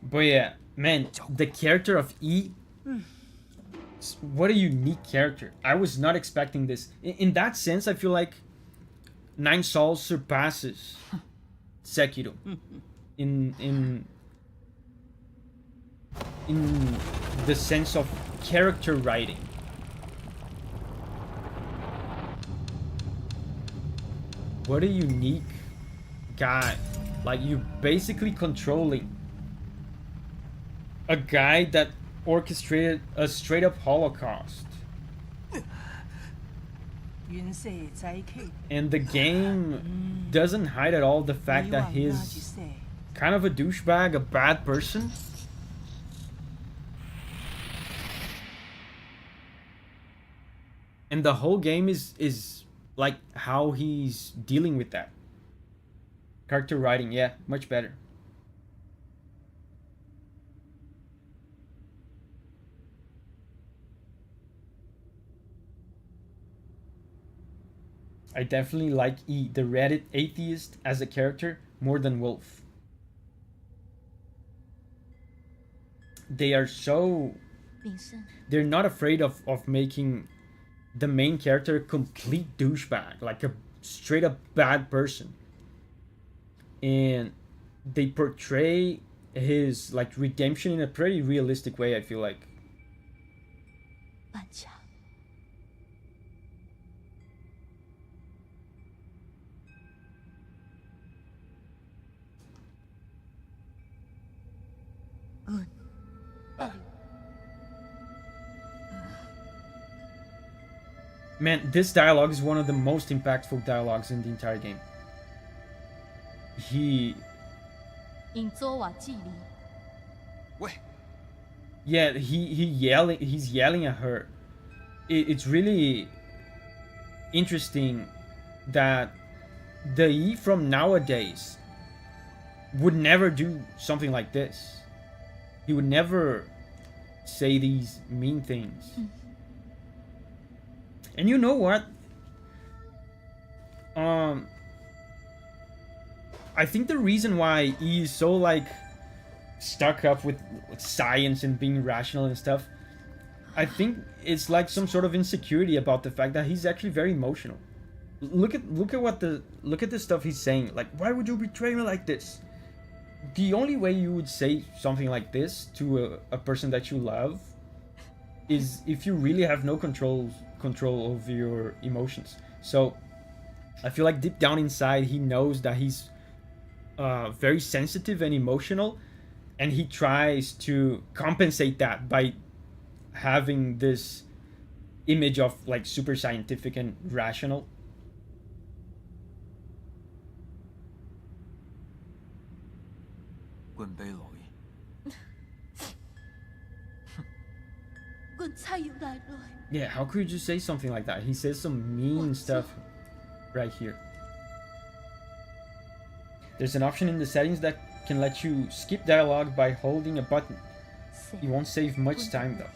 But yeah, man, the character of E, what a unique character. I was not expecting this. In that sense, I feel like Nine Sols surpasses Sekiro in the sense of character writing. What a unique guy. Like, you basically controlling a guy that orchestrated a straight up Holocaust. And the game doesn't hide at all the fact that he's kind of a douchebag, a bad person. And the whole game is like how he's dealing with that. Character writing, yeah, much better. I definitely like E, the Reddit atheist, as a character more than Wolf. They are so... They're not afraid of making the main character a complete douchebag, like a straight up bad person. And they portray his like redemption in a pretty realistic way, I feel like. Man, this dialogue is one of the most impactful dialogues in the entire game. Yeah, he's yelling at her. It's really interesting that the E from nowadays would never do something like this. He would never say these mean things. And you know what? I think the reason why he is so like stuck up with science and being rational and stuff, I think it's like some sort of insecurity about the fact that he's actually very emotional. Look at the stuff he's saying. Like, why would you betray me like this? The only way you would say something like this to a person that you love is if you really have no control over your emotions. So I feel like deep down inside he knows that he's very sensitive and emotional, and he tries to compensate that by having this image of like super scientific and rational. Yeah, how could you just say something like that? He says some mean stuff right here. There's an option in the settings that can let you skip dialogue by holding a button. You won't save much time though.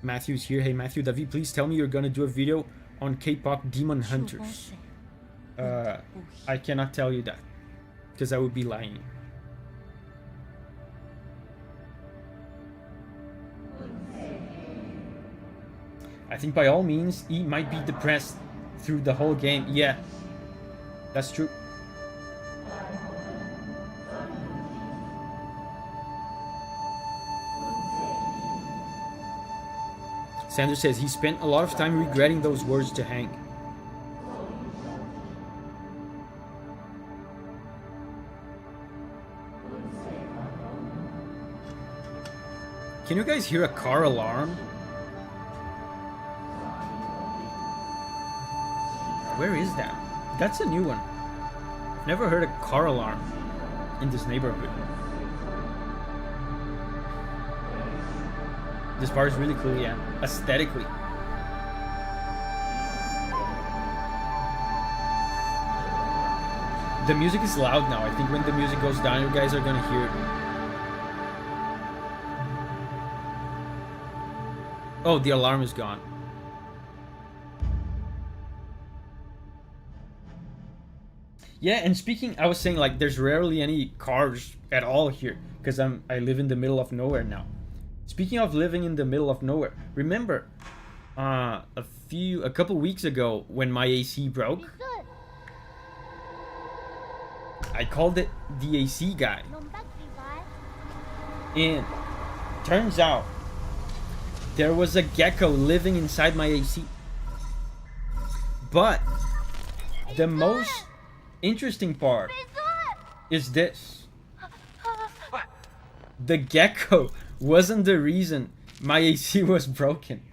Matthew's here. Hey Matthew, Davi, please tell me you're gonna do a video on K-pop Demon Hunters. I cannot tell you that, because I would be lying. I think by all means, he might be depressed through the whole game. Yeah, that's true. Sanders says he spent a lot of time regretting those words to Hank. Can you guys hear a car alarm? Where is that? That's a new one. I've never heard a car alarm in this neighborhood. This part is really cool, yeah. Aesthetically. The music is loud now. I think when the music goes down, you guys are gonna hear it. Oh, the alarm is gone. Yeah, and speaking, I was saying like there's rarely any cars at all here because I live in the middle of nowhere now. Speaking of living in the middle of nowhere, remember a couple weeks ago when my AC broke? I called it the AC guy. And turns out there was a gecko living inside my AC. But the most interesting part is this. The gecko wasn't the reason my AC was broken.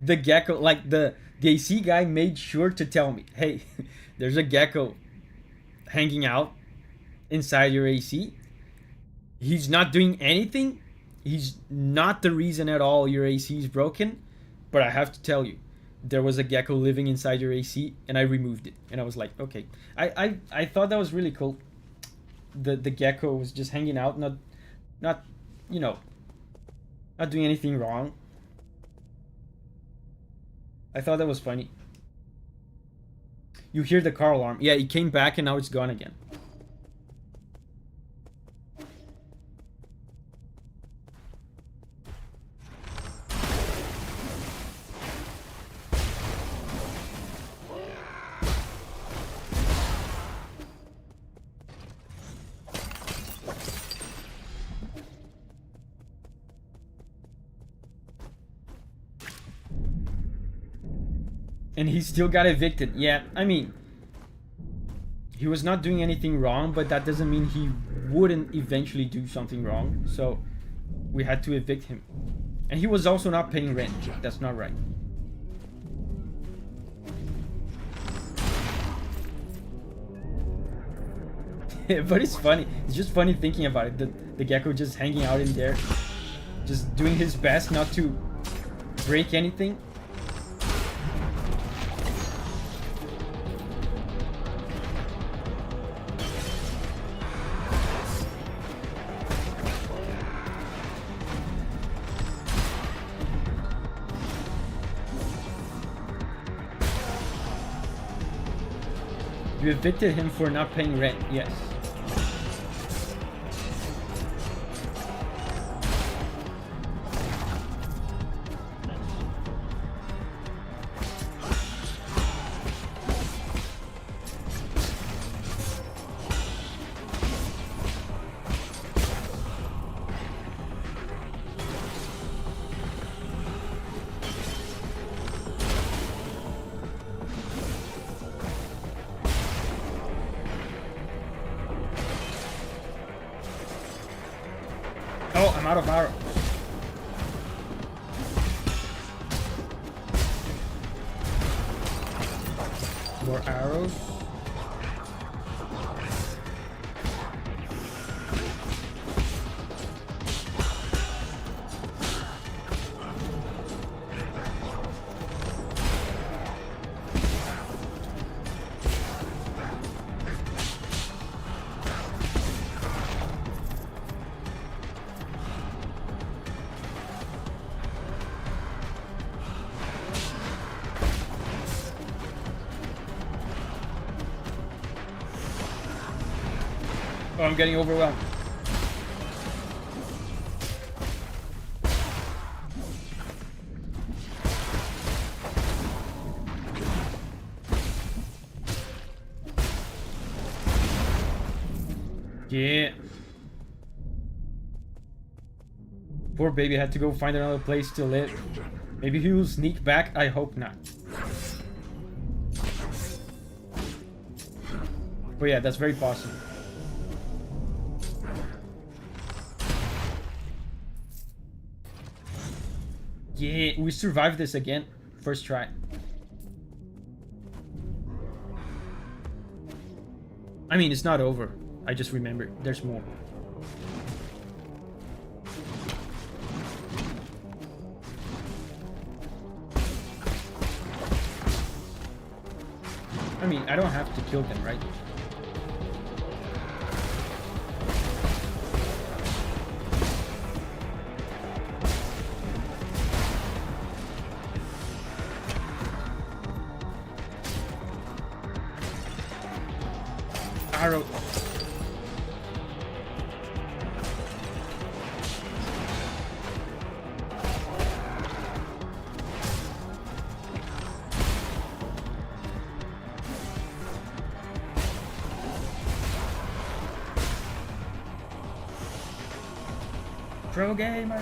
The gecko, like the The AC guy made sure to tell me, hey, there's a gecko hanging out inside your AC. He's not doing anything. He's not the reason at all your AC is broken. But I have to tell you, there was a gecko living inside your AC, and I removed it. And I was like, okay. I thought that was really cool. The gecko was just hanging out, not you know, not doing anything wrong. I thought that was funny. You hear the car alarm. Yeah, it came back and now it's gone again. And he still got evicted. Yeah, I mean, he was not doing anything wrong, but that doesn't mean he wouldn't eventually do something wrong. So we had to evict him. And he was also not paying rent. That's not right. But it's funny. It's just funny thinking about it. The gecko just hanging out in there, just doing his best not to break anything. You evicted him for not paying rent, yes. Oh, I'm out of arrows. More arrows. Oh, I'm getting overwhelmed. Yeah. Poor baby had to go find another place to live. Maybe he will sneak back. I hope not. But yeah, that's very possible. Yeah, we survived this again. First try. I mean, it's not over. I just remembered. There's more. I mean, I don't have to kill them, right? Arrow. Pro gamer.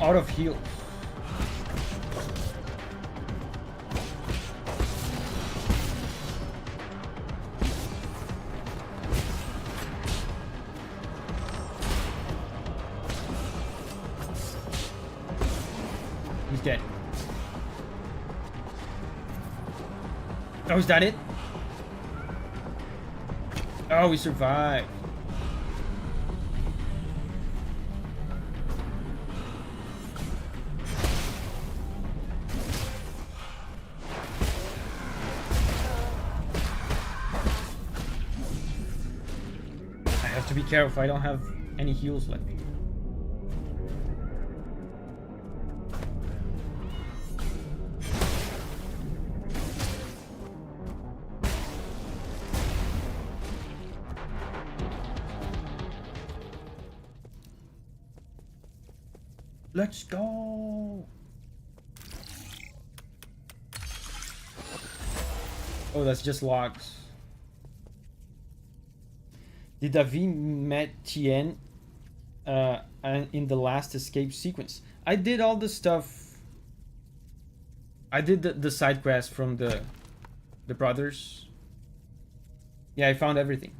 out of heals. He's dead. Oh, is that it? Oh, we survived. I have to be careful. I don't have any heals left. Let's go. Oh, that's just logs. Did Davi met Tien in the last escape sequence? I did all the stuff. I did the side quest from the brothers. Yeah, I found everything.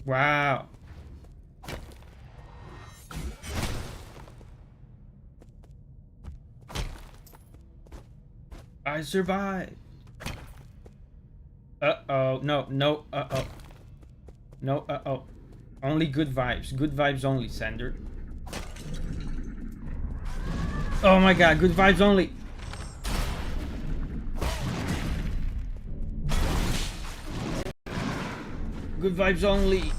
Wow. I survived. Uh-oh. No, no, uh-oh. No, uh-oh. Only good vibes. Good vibes only, Sander. Oh my god, good vibes only. Good vibes only.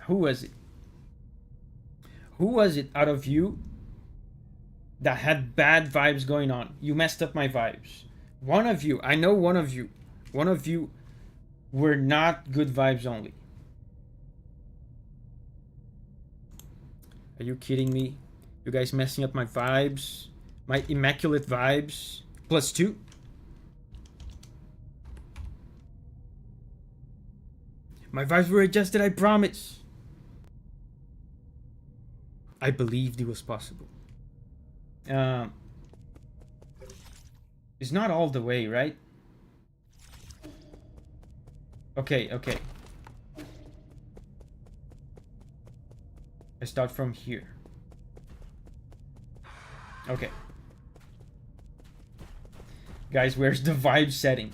Who was it? Who was it out of you that had bad vibes going on? You messed up my vibes. One of you. I know one of you. One of you were not good vibes only. Are you kidding me? You guys messing up my vibes? My immaculate vibes? +2? My vibes were adjusted, I promise. I believed it was possible. It's not all the way, right? Okay, okay. I start from here. Okay. Guys, where's the vibe setting?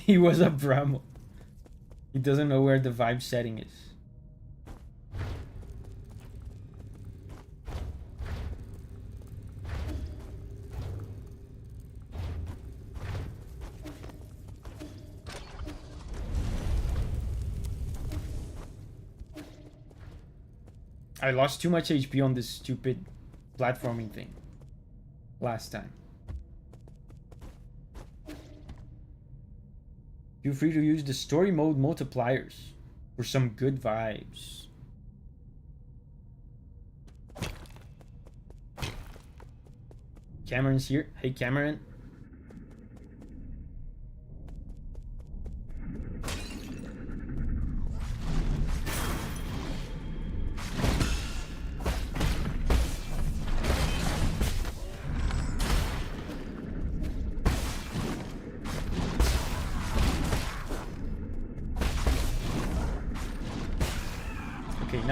He was a Brahmo. He doesn't know where the vibe setting is. I lost too much HP on this stupid platforming thing last time. Feel free to use the story mode multipliers for some good vibes. Cameron's here. Hey, Cameron.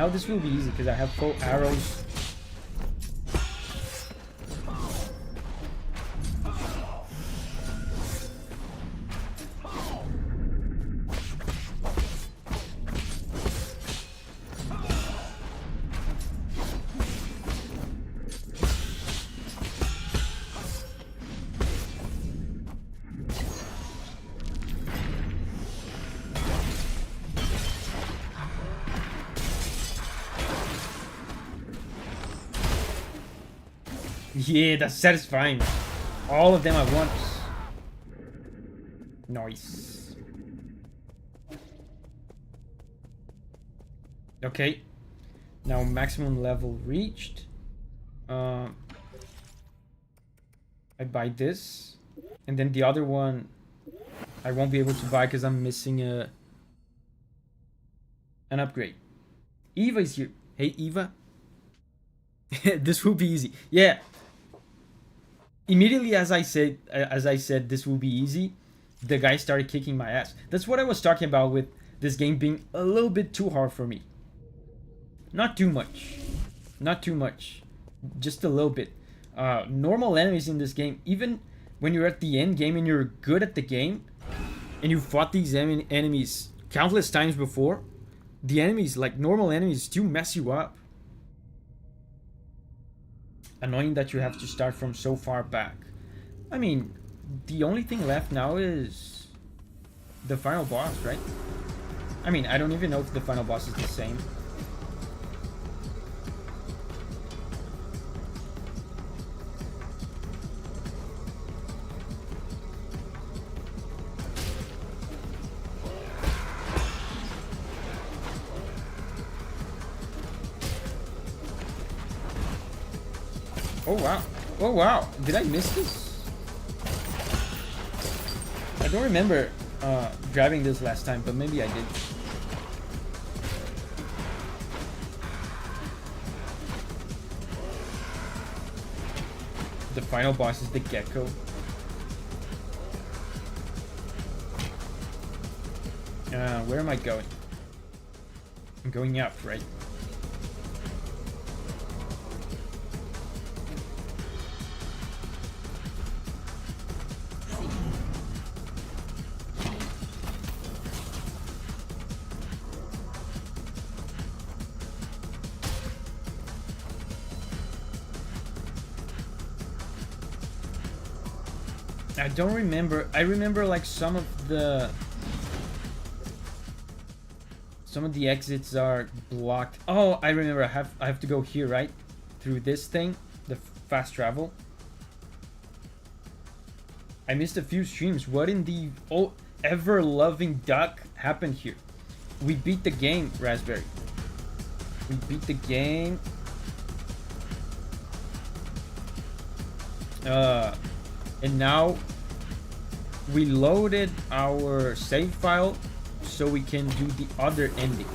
Now this will be easy because I have full arrows. Yeah, that's satisfying. All of them at once. Nice. Okay. Now maximum level reached. I buy this. And then the other one I won't be able to buy because I'm missing an upgrade. Eva is here. Hey, Eva. This will be easy. Yeah. Immediately as I said this will be easy, the guy started kicking my ass. That's what I was talking about with this game being a little bit too hard for me. Not too much. Not too much. Just a little bit. Normal enemies in this game, even when you're at the end game and you're good at the game, and you fought these enemies countless times before, the enemies, like normal enemies, still mess you up. Annoying that you have to start from so far back. I mean, the only thing left now is the final boss, right? I mean, I don't even know if the final boss is the same. Oh wow. Oh wow. Did I miss this? I don't remember grabbing this last time, but maybe I did. The final boss is the gecko. Where am I going? I'm going up, right? I don't remember. I remember like some of the exits are blocked. Oh, I remember. I have to go here, right? Through this thing, the fast travel. I missed a few streams. What in the ever-loving duck happened here? We beat the game, Raspberry. We beat the game. And now we loaded our save file so we can do the other ending.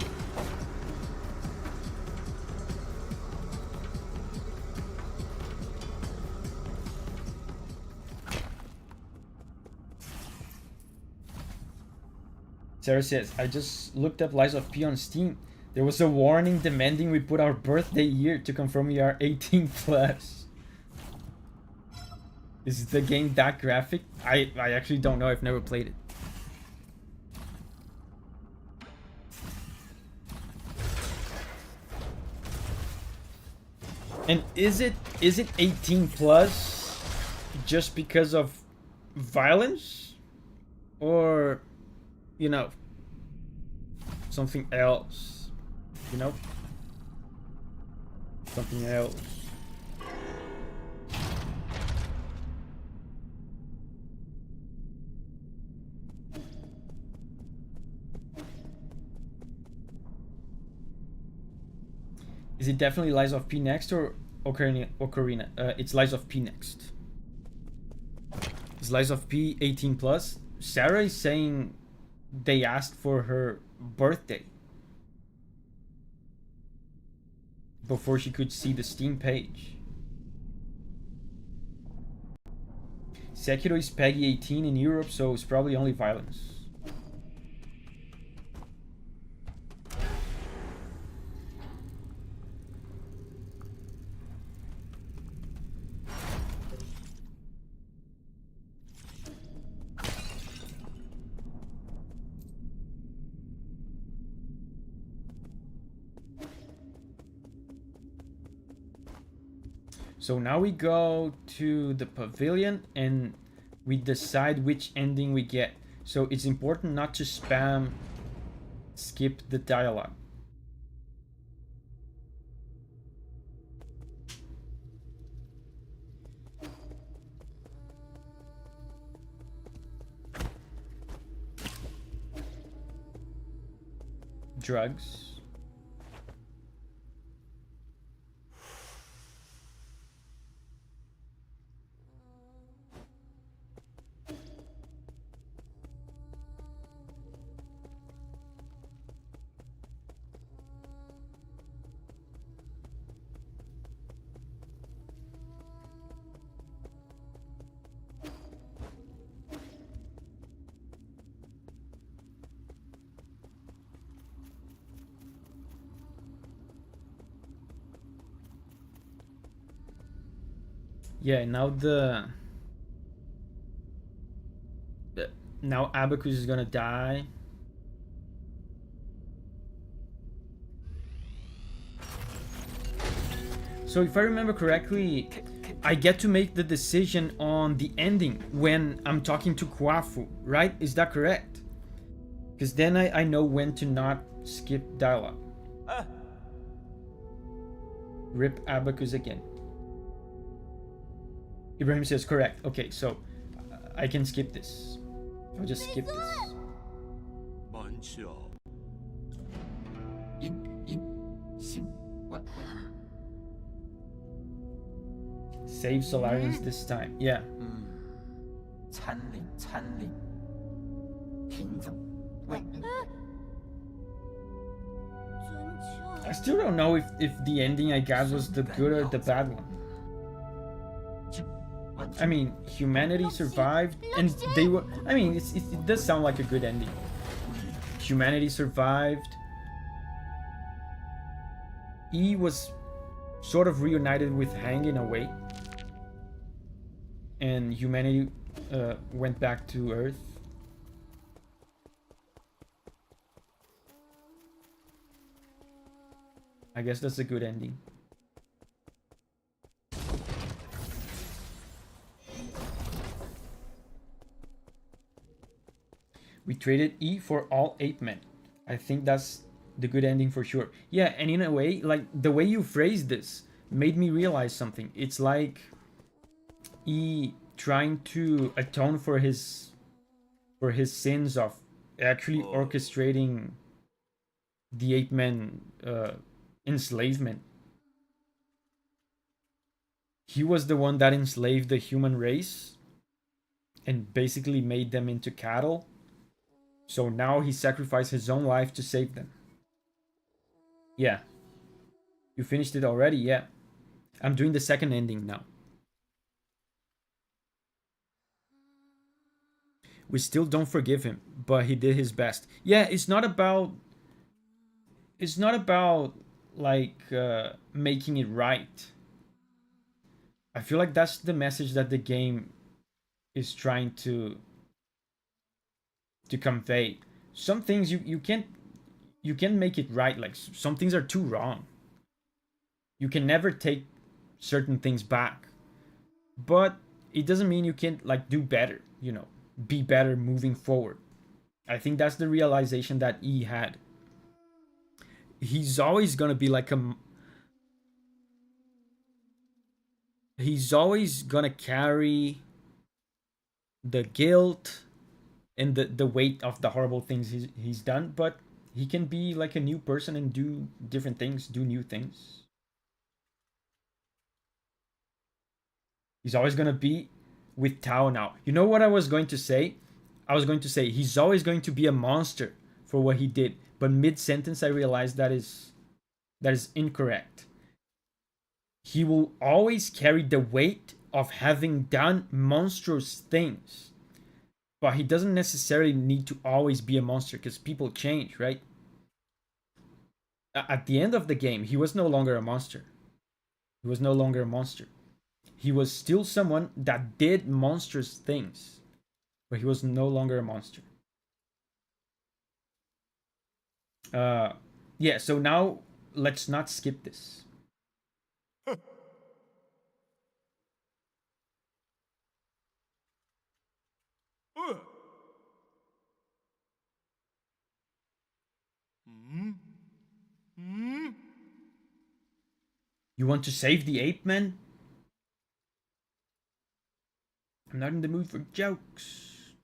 Sarah says, I just looked up Lies of P on Steam. There was a warning demanding we put our birthday year to confirm we are 18 plus. Is the game that graphic? I actually don't know. I've never played it. And is it 18 plus just because of violence? Or, you know, something else? You know? Something else. Is it definitely Lies of P next or Ocarina? It's Lies of P next. Is Lies of P 18 plus? Sarah is saying they asked for her birthday before she could see the Steam page. Sekiro is PEGI 18 in Europe, so it's probably only violence. So now we go to the pavilion and we decide which ending we get. So it's important not to spam skip the dialogue. Drugs. Yeah, now Abacus is gonna die. So if I remember correctly, I get to make the decision on the ending when I'm talking to Kwafu, right? Is that correct? Because then I know when to not skip dialogue. Rip Abacus again. Ibrahim says correct. Okay, so I can skip this. I'll just skip this. Save Solarians this time. Yeah. I still don't know if the ending I got was the good or the bad one. I mean, humanity survived, and they were. I mean, it does sound like a good ending. Humanity survived. E was sort of reunited with Hang in a way, and humanity went back to Earth. I guess that's a good ending. We traded E for all 8 men. I think that's the good ending for sure. Yeah, and in a way, like the way you phrased this made me realize something. It's like E trying to atone for his sins of actually orchestrating the 8 men enslavement. He was the one that enslaved the human race and basically made them into cattle. So now he sacrificed his own life to save them. Yeah. You finished it already? Yeah. I'm doing the second ending now. We still don't forgive him, but he did his best. Yeah, it's not about like making it right. I feel like that's the message that the game is trying to convey. Some things you can't make it right. Like some things are too wrong. You can never take certain things back. But it doesn't mean you can't like do better, you know, be better moving forward. I think that's the realization that E had. He's always gonna be like a he's always gonna carry the guilt and the weight of the horrible things he's done, but he can be like a new person and do different things, do new things. He's always gonna be with Tao now. You know what I was going to say? I was going to say he's always going to be a monster for what he did, but mid sentence I realized that is incorrect. He will always carry the weight of having done monstrous things, but he doesn't necessarily need to always be a monster because people change, right? At the end of the game, he was no longer a monster. He was no longer a monster. He was still someone that did monstrous things, but he was no longer a monster. Yeah, so now let's not skip this. You want to save the ape man? I'm not in the mood for jokes.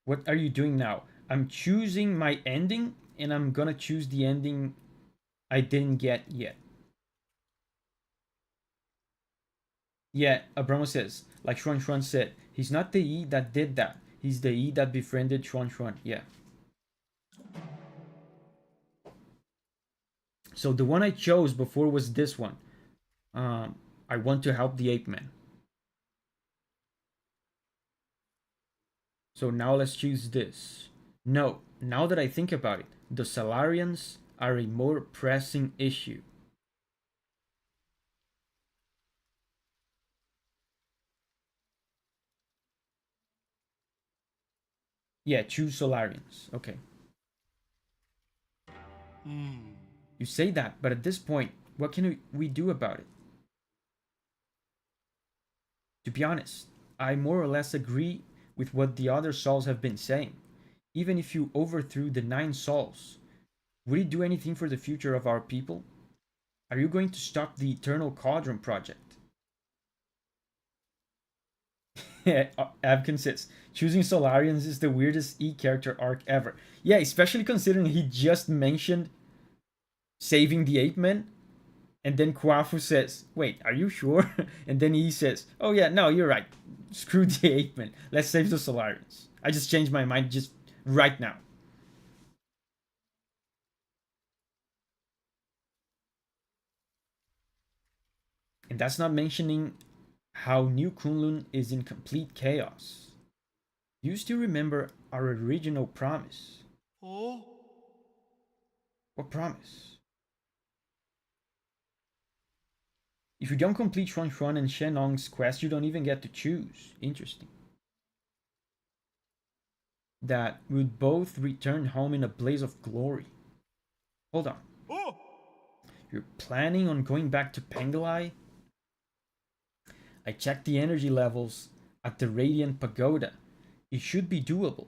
What are you doing now? I'm choosing my ending, and I'm gonna choose the ending I didn't get yet. Yeah, Abramo says, like Xuan Xuan said, he's not the E that did that. He's the E that befriended Xuan Xuan. Yeah. So the one I chose before was this one. I want to help the ape man. So now let's choose this. No, now that I think about it, the Salarians are a more pressing issue. Yeah, choose Solarians. Okay. You say that, but at this point, what can we do about it? To be honest, I more or less agree with what the other Sauls have been saying. Even if you overthrew the 9 Sauls, would it do anything for the future of our people? Are you going to stop the Eternal Cauldron project? Abkin says, choosing Solarians is the weirdest E character arc ever. Yeah, especially considering he just mentioned saving the ape men. And then Kwafu says, wait, are you sure? And then he says, oh yeah, no, you're right. Screw the ape men. Let's save the Solarians. I just changed my mind just right now. And that's not mentioning how New Kunlun is in complete chaos. You still remember our original promise. Oh? What promise? If you don't complete Xuan Xuan and Shenlong's quest, you don't even get to choose. Interesting. That would both return home in a blaze of glory. Hold on. Oh! You're planning on going back to Pengalai? I checked the energy levels at the Radiant Pagoda. It should be doable.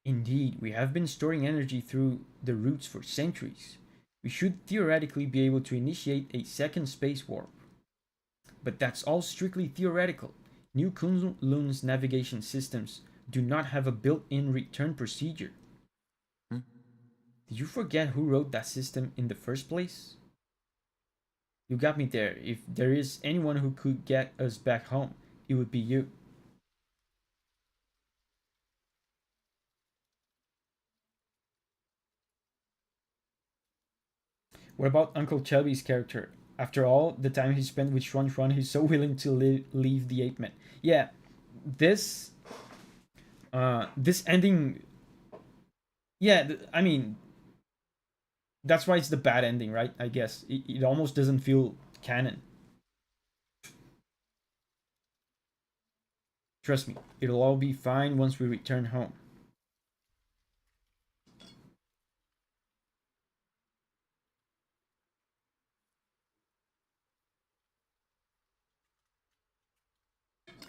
Indeed, we have been storing energy through the roots for centuries. We should theoretically be able to initiate a second space warp. But that's all strictly theoretical. New Kunlun's navigation systems do not have a built-in return procedure. Hmm? Did you forget who wrote that system in the first place? You got me there. If there is anyone who could get us back home, it would be you. What about Uncle Chubby's character? After all the time he spent with Shuan Shuan, he's so willing to leave the ape man. Yeah, this this ending. Yeah, I mean that's why it's the bad ending, right? I guess it almost doesn't feel canon. Trust me, it'll all be fine once we return home.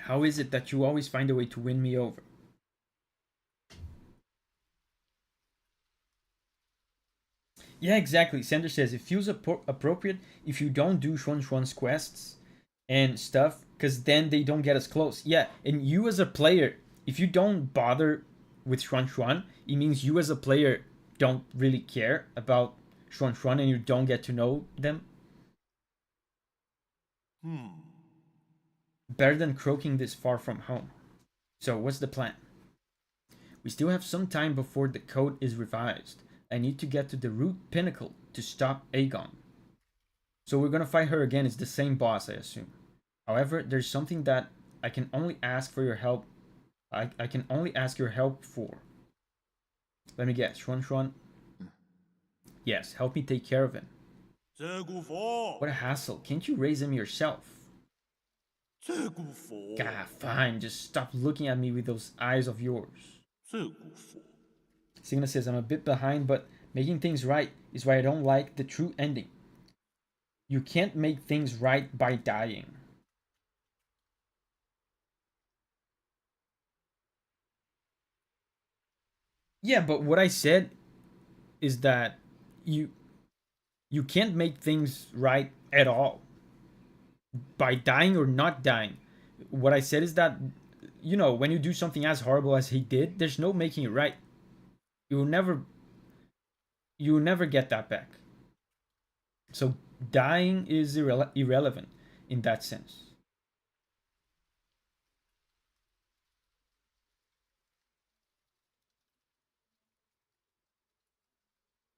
How is it that you always find a way to win me over? Yeah, exactly. Sander says it feels appropriate if you don't do Shuan Shuan's quests and stuff, because then they don't get as close. Yeah, and you as a player, if you don't bother with Shuan Shuan, it means you as a player don't really care about Shuan Shuan and you don't get to know them. Better than croaking this far from home. So, what's the plan? We still have some time before the code is revised. I need to get to the root pinnacle to stop Aegon. So we're gonna fight her again. It's the same boss, I assume. However, there's something that I can only ask for your help. I can only ask your help for. Let me guess, Shuan Shuan? Yes, help me take care of him. What a hassle. Can't you raise him yourself? Gah, fine. Just stop looking at me with those eyes of yours. Signa says, I'm a bit behind, but making things right is why I don't like the true ending. You can't make things right by dying. Yeah, but what I said is that you You can't make things right at all by dying or not dying. What I said is that, you know, when you do something as horrible as he did, there's no making it right. You will never you will never get that back. So dying is irrelevant in that sense.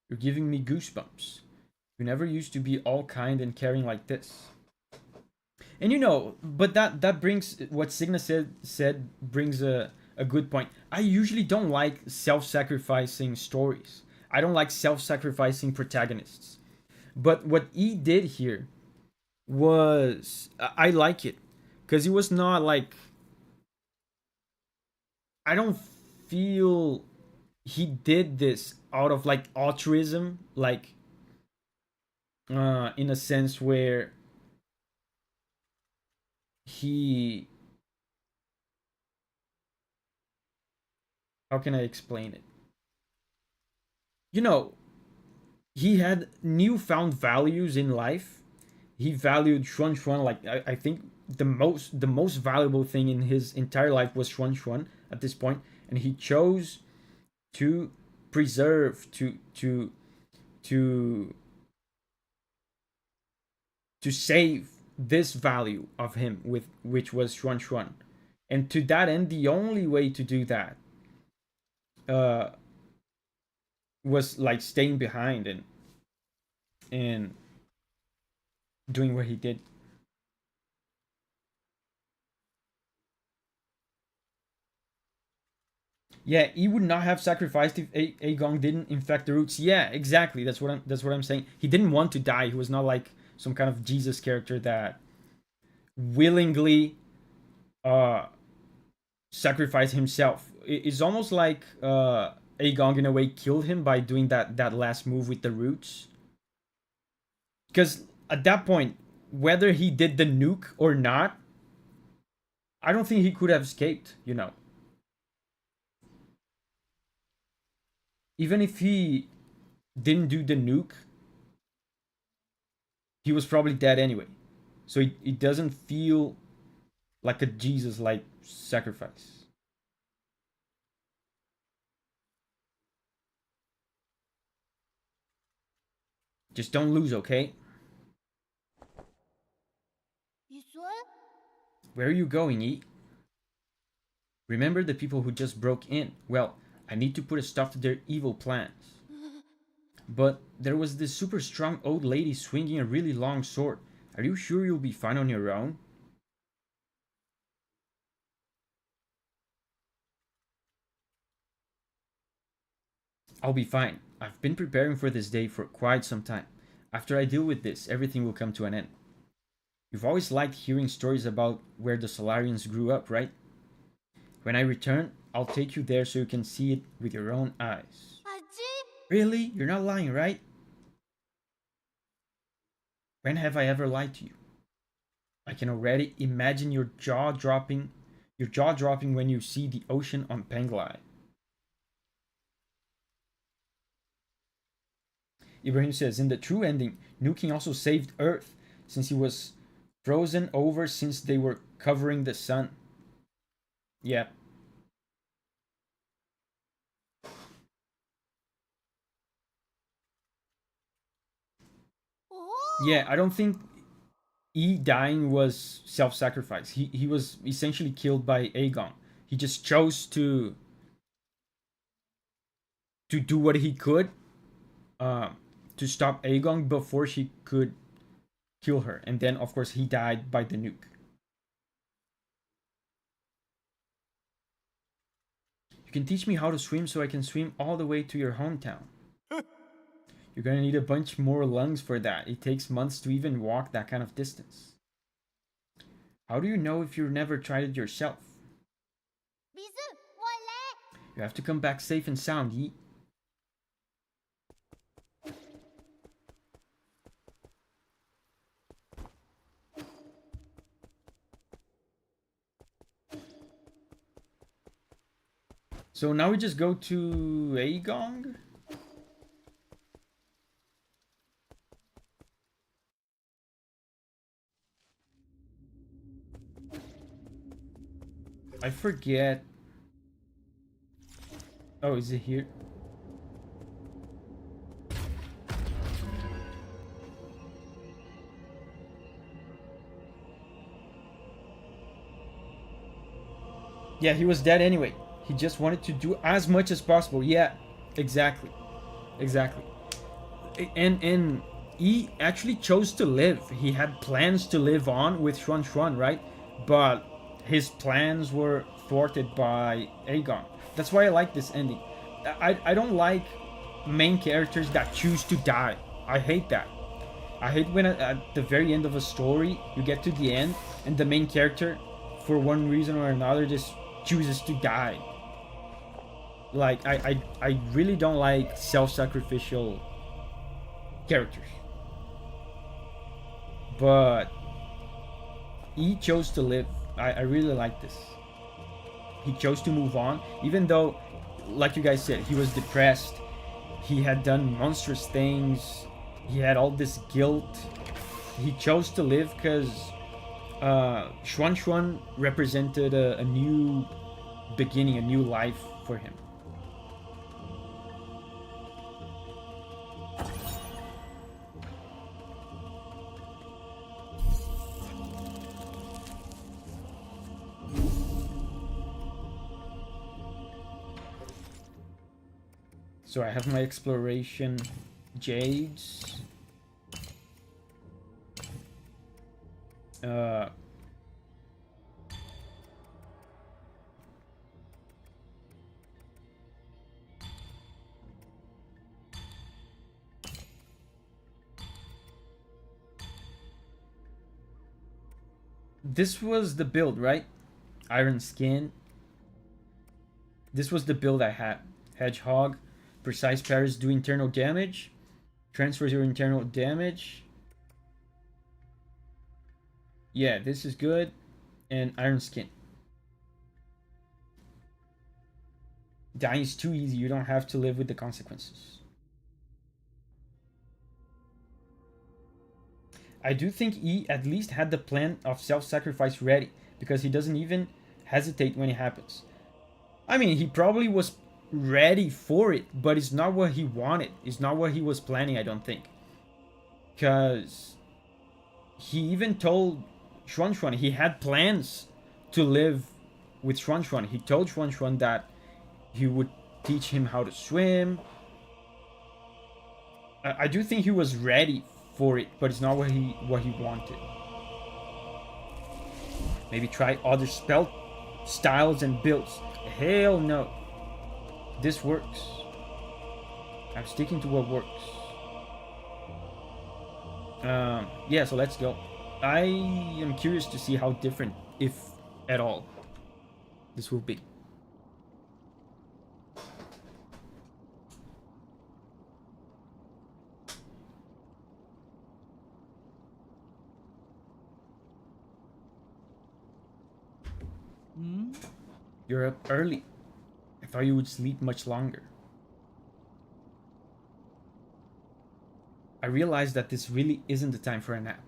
You're giving me goosebumps. You never used to be all kind and caring like this. And you know, but that brings what Signa said brings a good point. I usually don't like self-sacrificing stories. I don't like self-sacrificing protagonists. But what E did here was I like it because he was not like I don't feel he did this out of like altruism, like in a sense where he, how can I explain it? You know, he had newfound values in life. He valued Xuan Xuan like I think the most valuable thing in his entire life was Xuan Xuan at this point, and he chose to preserve to to save this value of him with which was Xuan Xuan. And to that end, the only way to do that uh, was like staying behind and doing what he did. Yeah, he would not have sacrificed if Aegon didn't infect the roots. Yeah, exactly. That's what I'm saying. He didn't want to die. He was not like some kind of Jesus character that willingly uh sacrificed himself. It's almost like Aegon in a way killed him by doing that last move with the roots. Because at that point, whether he did the nuke or not, I don't think he could have escaped. You know, even if he didn't do the nuke, he was probably dead anyway. So it doesn't feel like a Jesus like sacrifice. Just don't lose, okay? Where are you going, E? Remember the people who just broke in? Well, I need to put a stop to their evil plans. But there was this super strong old lady swinging a really long sword. Are you sure you'll be fine on your own? I'll be fine. I've been preparing for this day for quite some time. After I deal with this, everything will come to an end. You've always liked hearing stories about where the Solarians grew up, right? When I return, I'll take you there so you can see it with your own eyes. Really? You're not lying, right? When have I ever lied to you? I can already imagine your jaw dropping when you see the ocean on Penglai. Ibrahim says, in the true ending, nuking also saved Earth, since he was frozen over since they were covering the sun. Yeah. Yeah, I don't think E dying was self-sacrifice. He was essentially killed by Aegon. He just chose to do what he could um, to stop Aegon before she could kill her, and then of course he died by the nuke. You can teach me how to swim so I can swim all the way to your hometown. You're gonna need a bunch more lungs for that. It takes months to even walk that kind of distance. How do you know if you've never tried it yourself? You have to come back safe and sound, Yi. So now we just go to Aegon? I forget. Oh, is it here? Yeah, he was dead anyway. He just wanted to do as much as possible. Yeah, exactly. Exactly. And he actually chose to live. He had plans to live on with Xuan Xuan, right? But his plans were thwarted by Aegon. That's why I like this ending. I don't like main characters that choose to die. I hate that. I hate when at the very end of a story you get to the end and the main character, for one reason or another, just chooses to die. Like I really don't like self-sacrificial characters. But he chose to live. I really like this. He chose to move on, even though, like you guys said, he was depressed. He had done monstrous things. He had all this guilt. He chose to live because Xuan Xuan represented a new beginning, a new life for him. So I have my exploration jades. This was the build, right? Iron skin. This was the build I had. Hedgehog. Precise parries do internal damage. Transfers your internal damage. Yeah, this is good. And Iron Skin. Dying is too easy. You don't have to live with the consequences. I do think he at least had the plan of self-sacrifice ready, because he doesn't even hesitate when it happens. I mean, he probably was ready for it, but it's not what he wanted. It's not what he was planning, I don't think. Because he even told Xuan Xuan he had plans to live with Xuan Xuan. He told Xuan Xuan that he would teach him how to swim. I do think he was ready for it, but it's not what he wanted. Maybe try other spell styles and builds. Hell no. This works. I'm sticking to what works. Yeah, so let's go. I am curious to see how different, if at all, this will be. You're up early. I thought you would sleep much longer. I realized that this really isn't the time for a nap.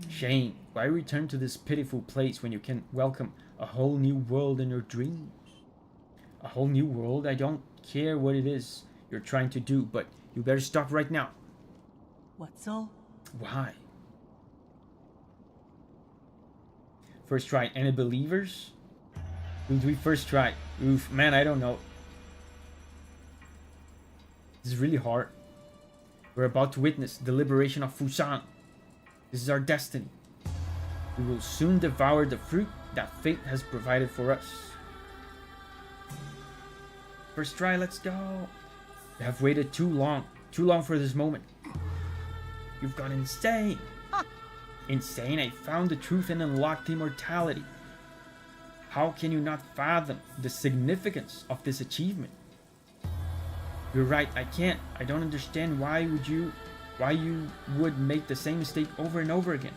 Shane, why return to this pitiful place when you can welcome a whole new world in your dreams? A whole new world? I don't care what it is you're trying to do, but you better stop right now. What's all? Why? First try. Any believers? Who do we first try? Oof, man, I don't know. This is really hard. We're about to witness the liberation of Fusan. This is our destiny. We will soon devour the fruit that fate has provided for us. First try, let's go. We have waited too long for this moment. You've gone insane. Insane? I found the truth and unlocked immortality. How can you not fathom the significance of this achievement? You're right, I can't. I don't understand why you would make the same mistake over and over again.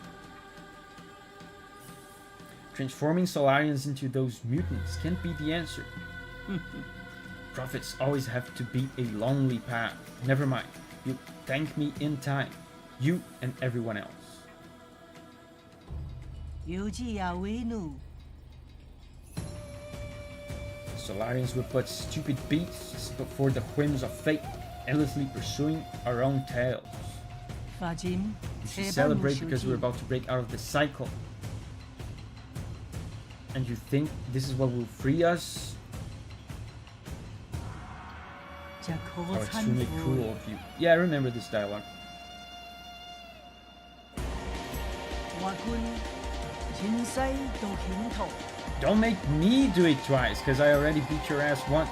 Transforming Solarians into those mutants can't be the answer. Prophets always have to beat a lonely path. Never mind. You thank me in time. You and everyone else. Solarians were but stupid beasts before the whims of fate, endlessly pursuing our own tails. Fajim, We should celebrate because we're about to break out of the cycle. And you think this is what will free us? How extremely cruel of you. Yeah, I remember this dialogue. Don't make me do it twice, because I already beat your ass once.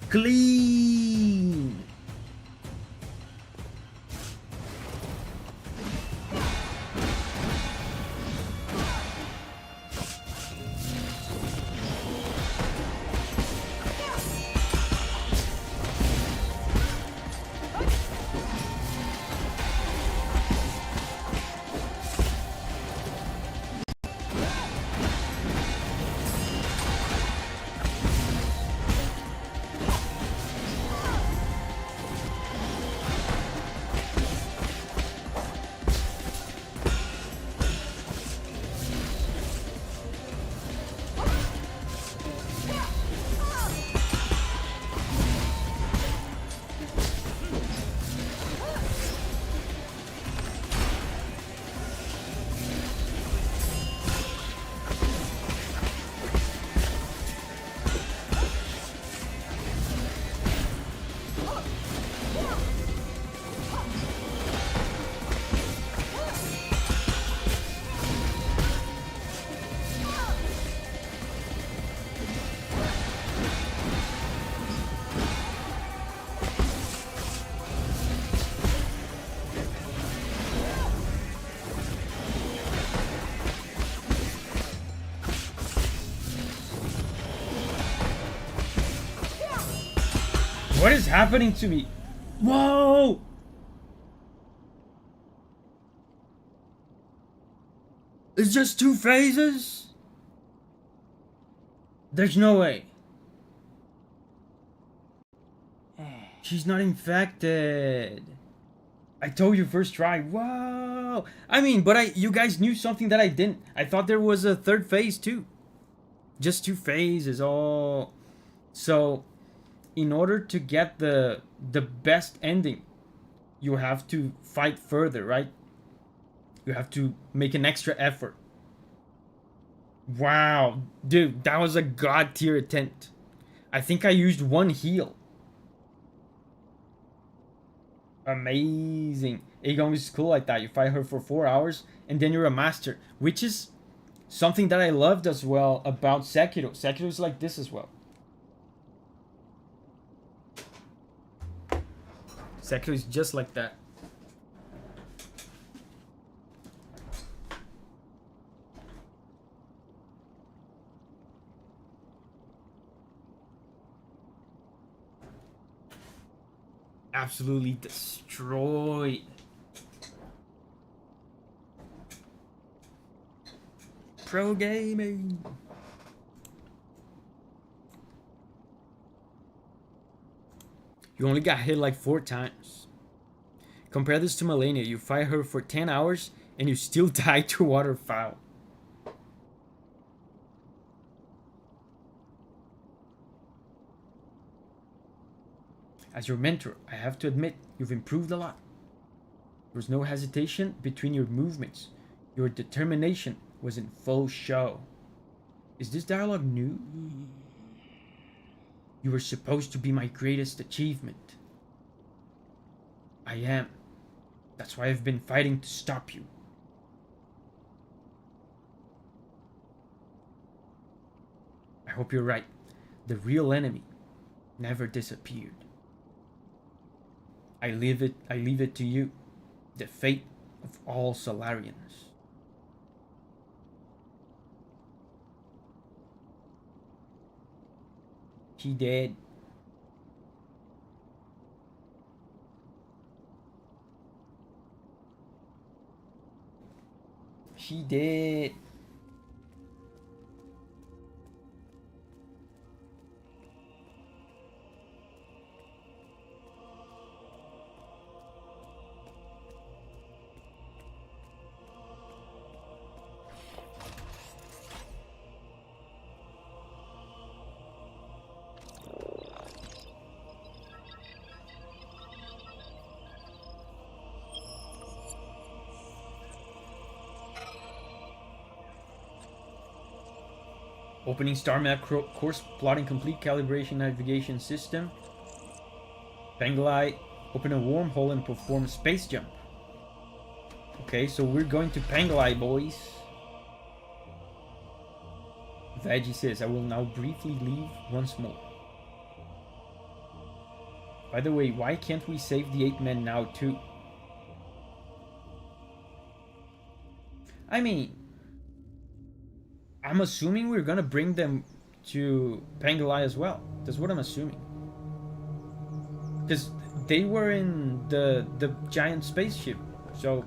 Clean! What is happening to me? Whoa! It's just 2 phases? There's no way. She's not infected. I told you first try. Whoa! I mean, but you guys knew something that I didn't. I thought there was a 3rd phase too. Just 2 phases. Oh. So, in order to get the best ending, you have to fight further, right? You have to make an extra effort. Wow, dude, that was a god tier attempt. I think I used 1 heal. Amazing. Aegon is cool like that. You fight her for 4 hours and then you're a master, which is something that I loved as well about Sekiro. Sekiro is like this as well. Sekiro is just like that. Absolutely destroyed. Pro gaming. You only got hit like 4 times. Compare this to Malenia. You fight her for 10 hours and you still die to waterfowl. As your mentor, I have to admit you've improved a lot. There was no hesitation between your movements. Your determination was in full show. Is this dialogue new? You were supposed to be my greatest achievement. I am. That's why I've been fighting to stop you. I hope you're right. The real enemy never disappeared. I leave it to you. The fate of all Solarians. He dead. He dead. Opening star map course plotting complete calibration navigation system. Pangolin, open a wormhole and perform a space jump. Okay, so we're going to Pangolin, boys. Veggie says, I will now briefly leave once more. By the way, why can't we save the 8 men now too? I mean, I'm assuming we're gonna bring them to Pangolin as well. That's what I'm assuming. Because they were in the giant spaceship, so...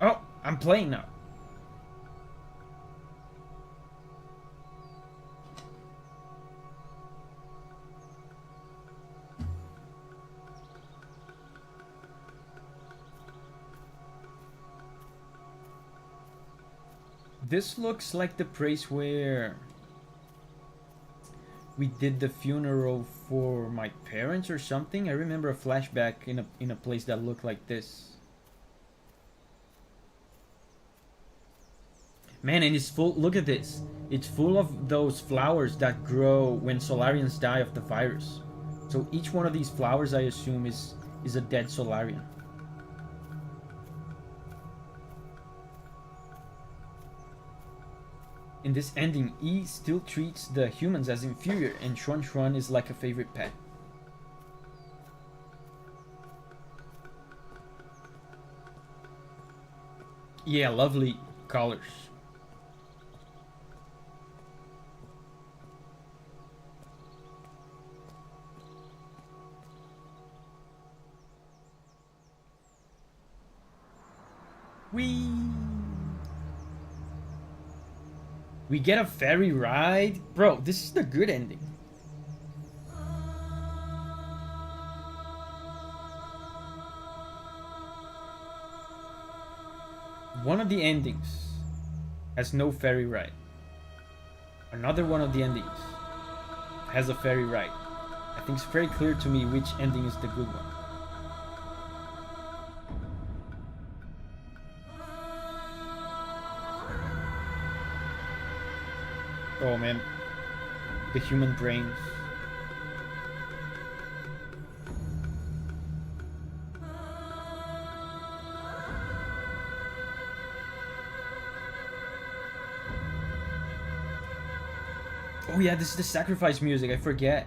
Oh, I'm playing now. This looks like the place where we did the funeral for my parents or something. I remember a flashback in a place that looked like this. Man, and it's full. Look at this. It's full of those flowers that grow when Solarians die of the virus. So each one of these flowers, I assume, is a dead Solarian. In this ending, E still treats the humans as inferior, and Shuan Shuan is like a favorite pet. Yeah, lovely colors. We get a ferry ride? Bro, this is the good ending. One of the endings has no ferry ride. Another one of the endings has a ferry ride. I think it's very clear to me which ending is the good one. Oh man, the human brains. Oh yeah, this is the sacrifice music, I forget.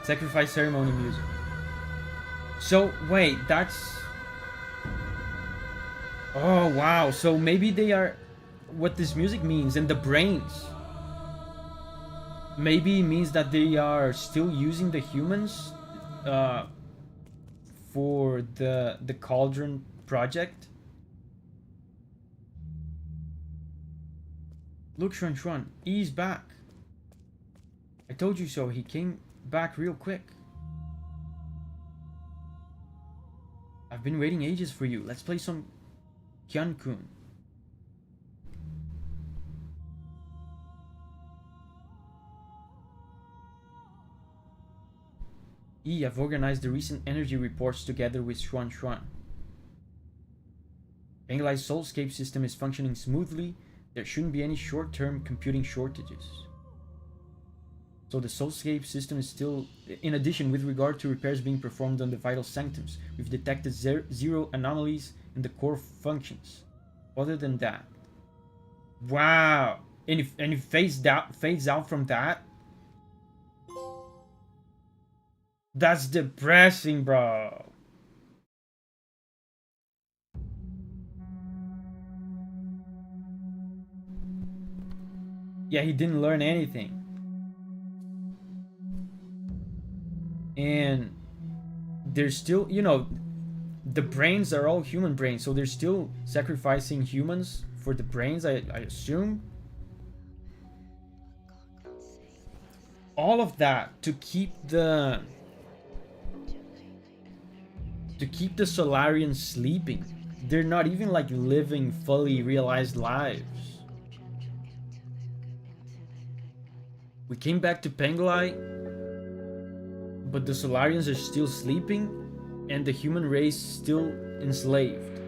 Sacrifice ceremony music. So, wait, that's... Oh wow, so maybe they are... What this music means, and the brains maybe means that they are still using the humans for the Cauldron project. Look, Shuan Shuan, he's back. I told you so, he came back real quick. I've been waiting ages for you. Let's play some Hyun-kun. I've organized the recent energy reports together with Xuan Xuan. Penglai's soulscape system is functioning smoothly. There shouldn't be any short-term computing shortages. So the soulscape system is still... In addition, with regard to repairs being performed on the vital sanctums, we've detected zero anomalies in the core functions. Other than that... Wow! And it fades out from that? That's depressing, bro. Yeah, he didn't learn anything. And there's still, you know, the brains are all human brains, so they're still sacrificing humans for the brains, I assume. All of that to keep the Solarians sleeping. They're not even like living fully realized lives. We came back to Penglai, but the Solarians are still sleeping and the human race still enslaved.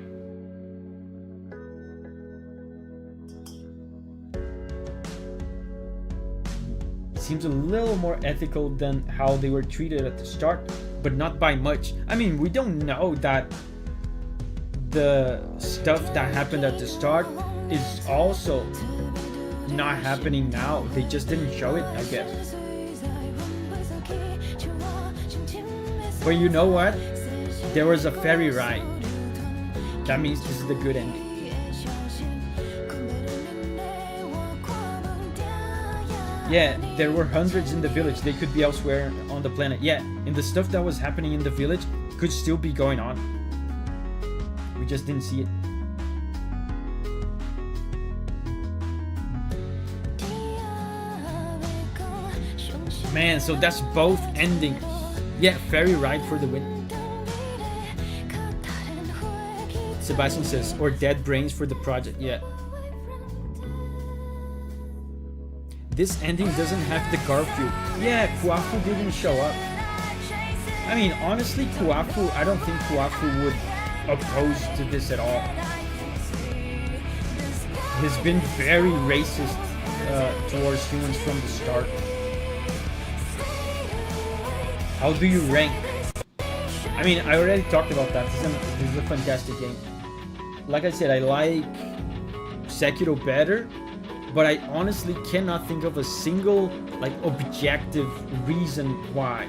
It seems a little more ethical than how they were treated at the start, but not by much. I mean, we don't know that the stuff that happened at the start is also not happening now. They just didn't show it, I guess. But you know what? There was a ferry ride. That means this is the good ending. Yeah, there were hundreds in the village. They could be elsewhere on the planet. Yeah, and the stuff that was happening in the village could still be going on. We just didn't see it. Man, so that's both endings. Yeah, ferry ride for the win. Sebastian says, or dead brains for the project. Yeah. This ending doesn't have the Garfield. Yeah, Kuafu didn't show up. I mean, honestly, Kuafu, I don't think Kuafu would oppose to this at all. He's been very racist towards humans from the start. How do you rank? I mean, I already talked about that. This is a fantastic game. Like I said, I like Sekiro better, but I honestly cannot think of a single like objective reason why.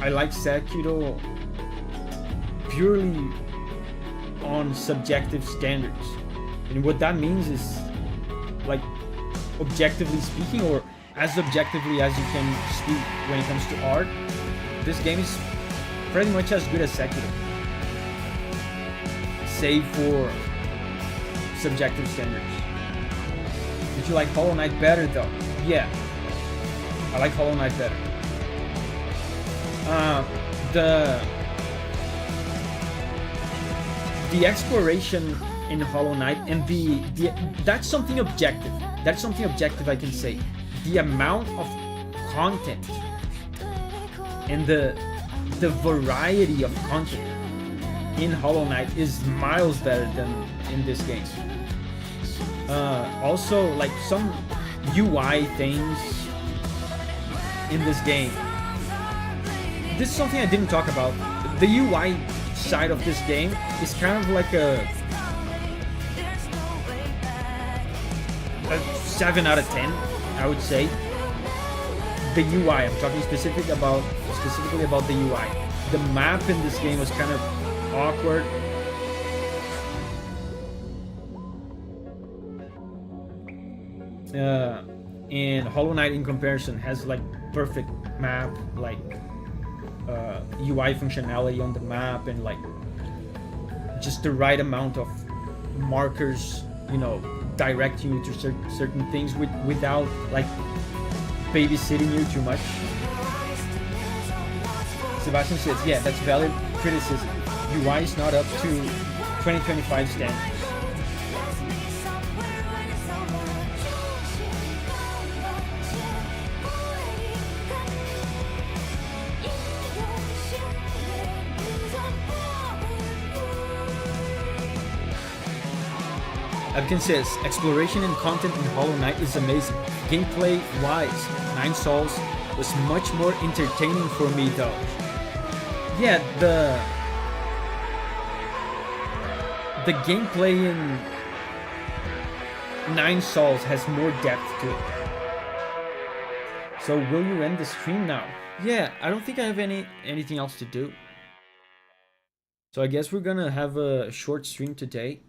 I like Sekiro purely on subjective standards. And what that means is, like, objectively speaking, or as objectively as you can speak when it comes to art, this game is pretty much as good as Sekiro. Save for subjective standards. Did you like Hollow Knight better though? Yeah. I like Hollow Knight better. The exploration in Hollow Knight and the that's something objective. That's something objective I can say. The amount of content and the variety of content in Hollow Knight is miles better than in this game. Also, like some UI things in this game. This is something I didn't talk about. The UI side of this game is kind of like a 7 out of 10, I would say. The UI, I'm talking specifically about the UI. The map in this game was kind of awkward. And Hollow Knight in comparison has like perfect map, like UI functionality on the map, and like just the right amount of markers, you know, directing you to certain things without like babysitting you too much. Sebastian says, yeah, that's valid criticism. UI is not up to 2025 standards. Abkin says, exploration and content in Hollow Knight is amazing. Gameplay-wise, 9 Souls was much more entertaining for me though. Yeah, the gameplay in 9 Souls has more depth to it. So will you end the stream now? Yeah, I don't think I have anything else to do. So I guess we're gonna have a short stream today.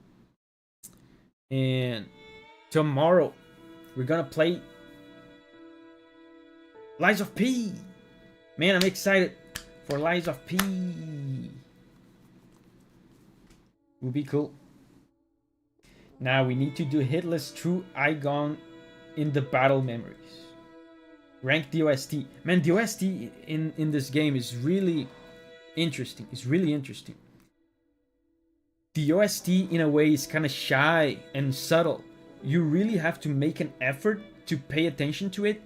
And tomorrow we're gonna play Lies of P. Man, I'm excited for Lies of P. Will be cool. Now we need to do hitless through Igon in the battle memories. Rank the OST. Man, the OST in this game is really interesting. It's really interesting. The OST in a way is kind of shy and subtle. You really have to make an effort to pay attention to it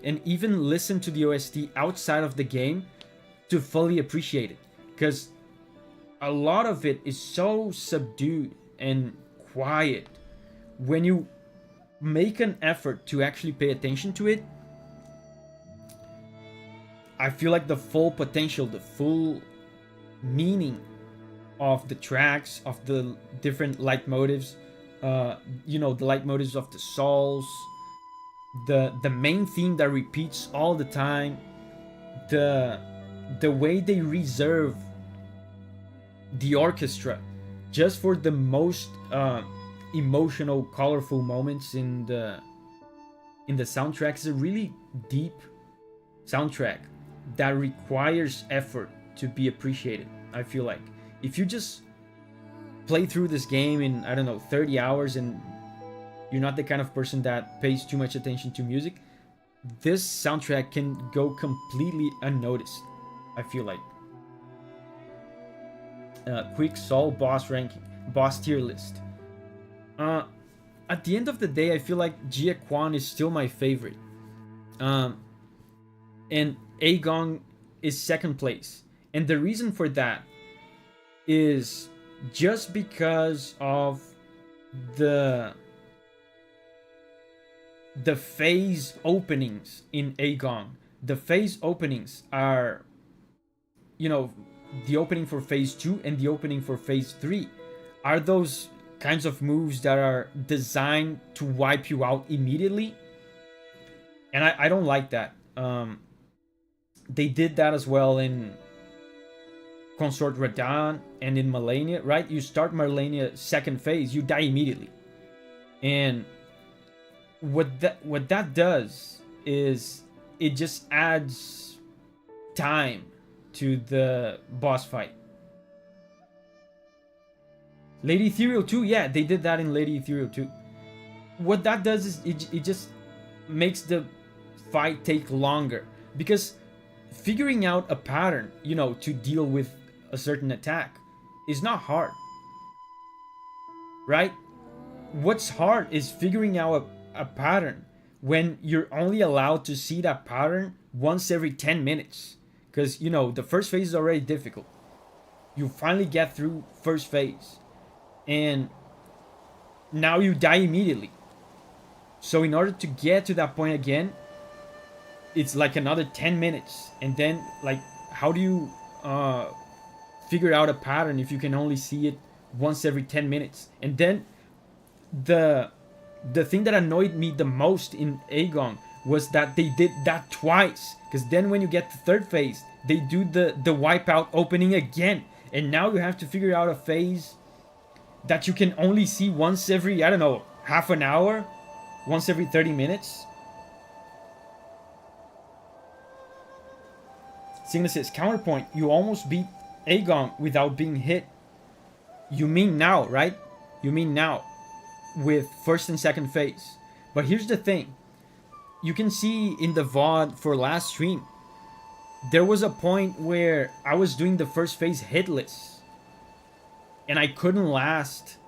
and even listen to the OST outside of the game to fully appreciate it. Because a lot of it is so subdued and quiet. When you make an effort to actually pay attention to it, I feel like the full potential, the full meaning of the tracks, of the different leitmotifs, you know, the leitmotifs of the Souls, the main theme that repeats all the time, the way they reserve the orchestra just for the most emotional, colorful moments in the soundtrack. Is a really deep soundtrack that requires effort to be appreciated. I feel like if you just play through this game in, I don't know, 30 hours and you're not the kind of person that pays too much attention to music, this soundtrack can go completely unnoticed, I feel like. Quick Soul boss ranking, boss tier list. At the end of the day, I feel like Jia Quan is still my favorite. And Agong is second place. And the reason for that is just because of the phase openings in Agong. The phase openings are, you know, the opening for phase 2 and the opening for phase 3 are those kinds of moves that are designed to wipe you out immediately. And I don't like that. They did that as well in Consort Radahn and in Malenia, right? You start Malenia second phase, you die immediately. And what that does is it just adds time to the boss fight. Lady Ethereal 2, yeah, they did that in Lady Ethereal 2. What that does is it just makes the fight take longer, because figuring out a pattern, you know, to deal with a certain attack is not hard, right? What's hard is figuring out a pattern when you're only allowed to see that pattern once every 10 minutes. Because, you know, the first phase is already difficult. You finally get through first phase, and now you die immediately. So in order to get to that point again, it's like another 10 minutes. And then, like, how do you figure out a pattern if you can only see it once every 10 minutes? And then the thing that annoyed me the most in Agong was that they did that twice. Because then when you get to third phase, they do the wipeout opening again. And now you have to figure out a phase that you can only see once every, I don't know, half an hour, once every 30 minutes. Signa says, counterpoint, you almost beat Agong without being hit. You mean now, right? You mean now, with first and second phase. But here's the thing. You can see in the VOD for last stream, there was a point where I was doing the first phase hitless, and I couldn't last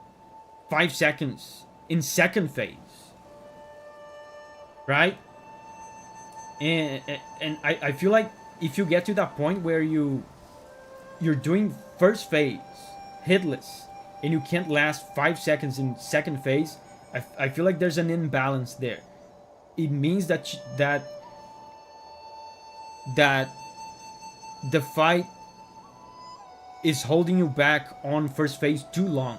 5 seconds in second phase, right? And I feel like if you get to that point where you're doing first phase hitless and you can't last 5 seconds in second phase, I feel like there's an imbalance there. It means that that the fight is holding you back on first phase too long.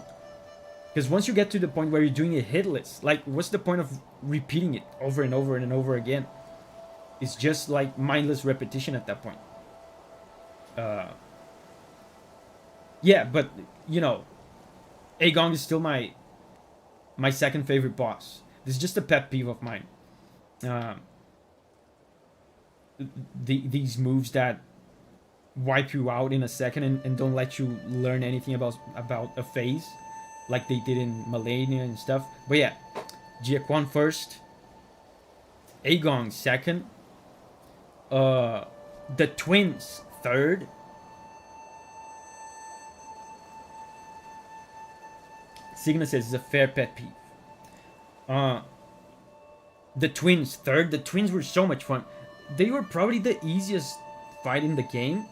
Because once you get to the point where you're doing it hitless, like, what's the point of repeating it over and over and over again? It's just like mindless repetition at that point. Yeah, but you know, Aegon is still my second favorite boss. This is just a pet peeve of mine. These moves that wipe you out in a second and don't let you learn anything about a phase, like they did in Melania and stuff. But yeah, Jiaquan first, Aegon second, the twins third, Signa says it's a fair pet peeve. The twins third. The twins were so much fun. They were probably the easiest fight in the game,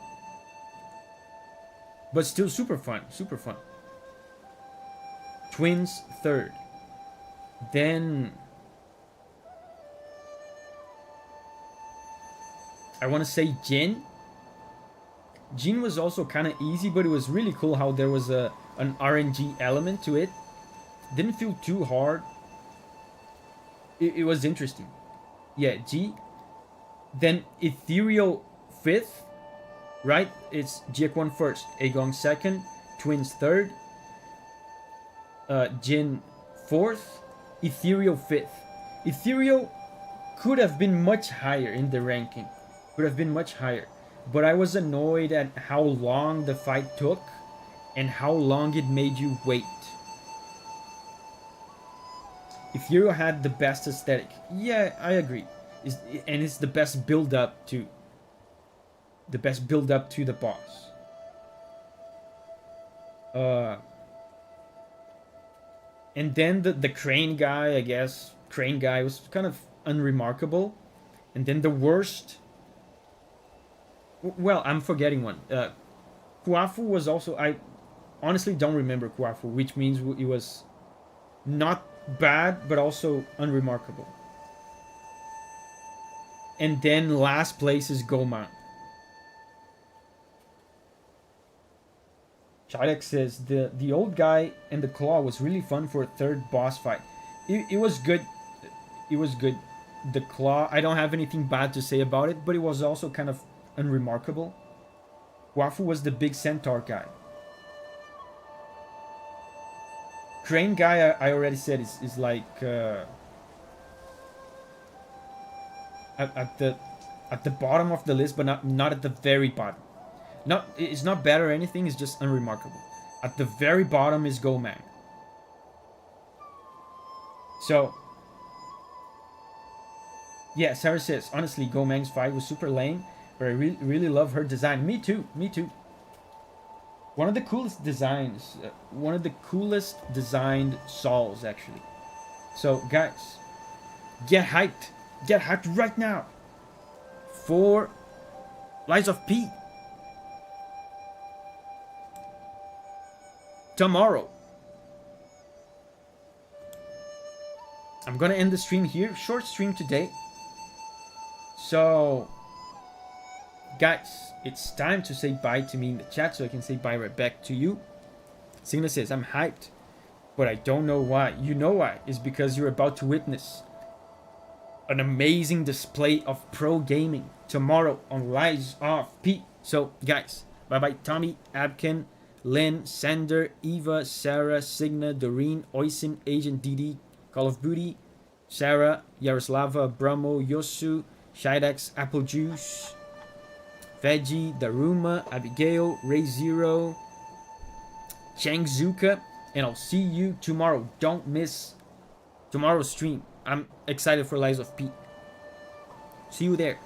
but still super fun. Super fun. Twins third. Then I want to say Jin. Jin was also kind of easy, but it was really cool how there was an RNG element to it. Didn't feel too hard. It was interesting. Yeah, G. Then Ethereal fifth, right? It's Jiaquan first, Aegon second, Twins third, Jin fourth, Ethereal fifth. Ethereal could have been much higher in the ranking. Could have been much higher. But I was annoyed at how long the fight took and how long it made you wait. Ethereal had the best aesthetic. Yeah, I agree. And it's the best build up to the boss. And then the crane guy, I guess. Crane guy was kind of unremarkable. And then the worst. Well, I'm forgetting one. Kuafu was also. I honestly don't remember Kuafu, which means it was not bad, but also unremarkable. And then last place is Goma. Shadek says the old guy and the claw was really fun for a third boss fight. It was good. It was good. The claw, I don't have anything bad to say about it, but it was also kind of unremarkable. Wafu was the big centaur guy. Crane guy, I already said, is like at the bottom of the list, but not at the very bottom. It's not bad or anything. It's just unremarkable. At the very bottom is Gomang. So yeah, Sarah says honestly, Gomang's fight was super lame, but I really love her design. Me too. Me too. One of the coolest designs, one of the coolest designed SOLs, actually. So, guys, get hyped. Get hyped right now for Lies of P. Tomorrow. I'm gonna end the stream here. Short stream today. So, guys, it's time to say bye to me in the chat so I can say bye right back to you. Signa says, I'm hyped, but I don't know why. You know why? It's because you're about to witness an amazing display of pro gaming tomorrow on Lies of P. So, guys, bye-bye. Tommy, Abkin, Lynn, Sander, Eva, Sarah, Signa, Doreen, Oisin, Agent DD, Call of Booty, Sarah, Yaroslava, Brahmo, Yosu, Shidex, Apple Juice, Veggie, Daruma, Abigail, Ray Zero, Changzuka, and I'll see you tomorrow. Don't miss tomorrow's stream. I'm excited for Lies of P. See you there.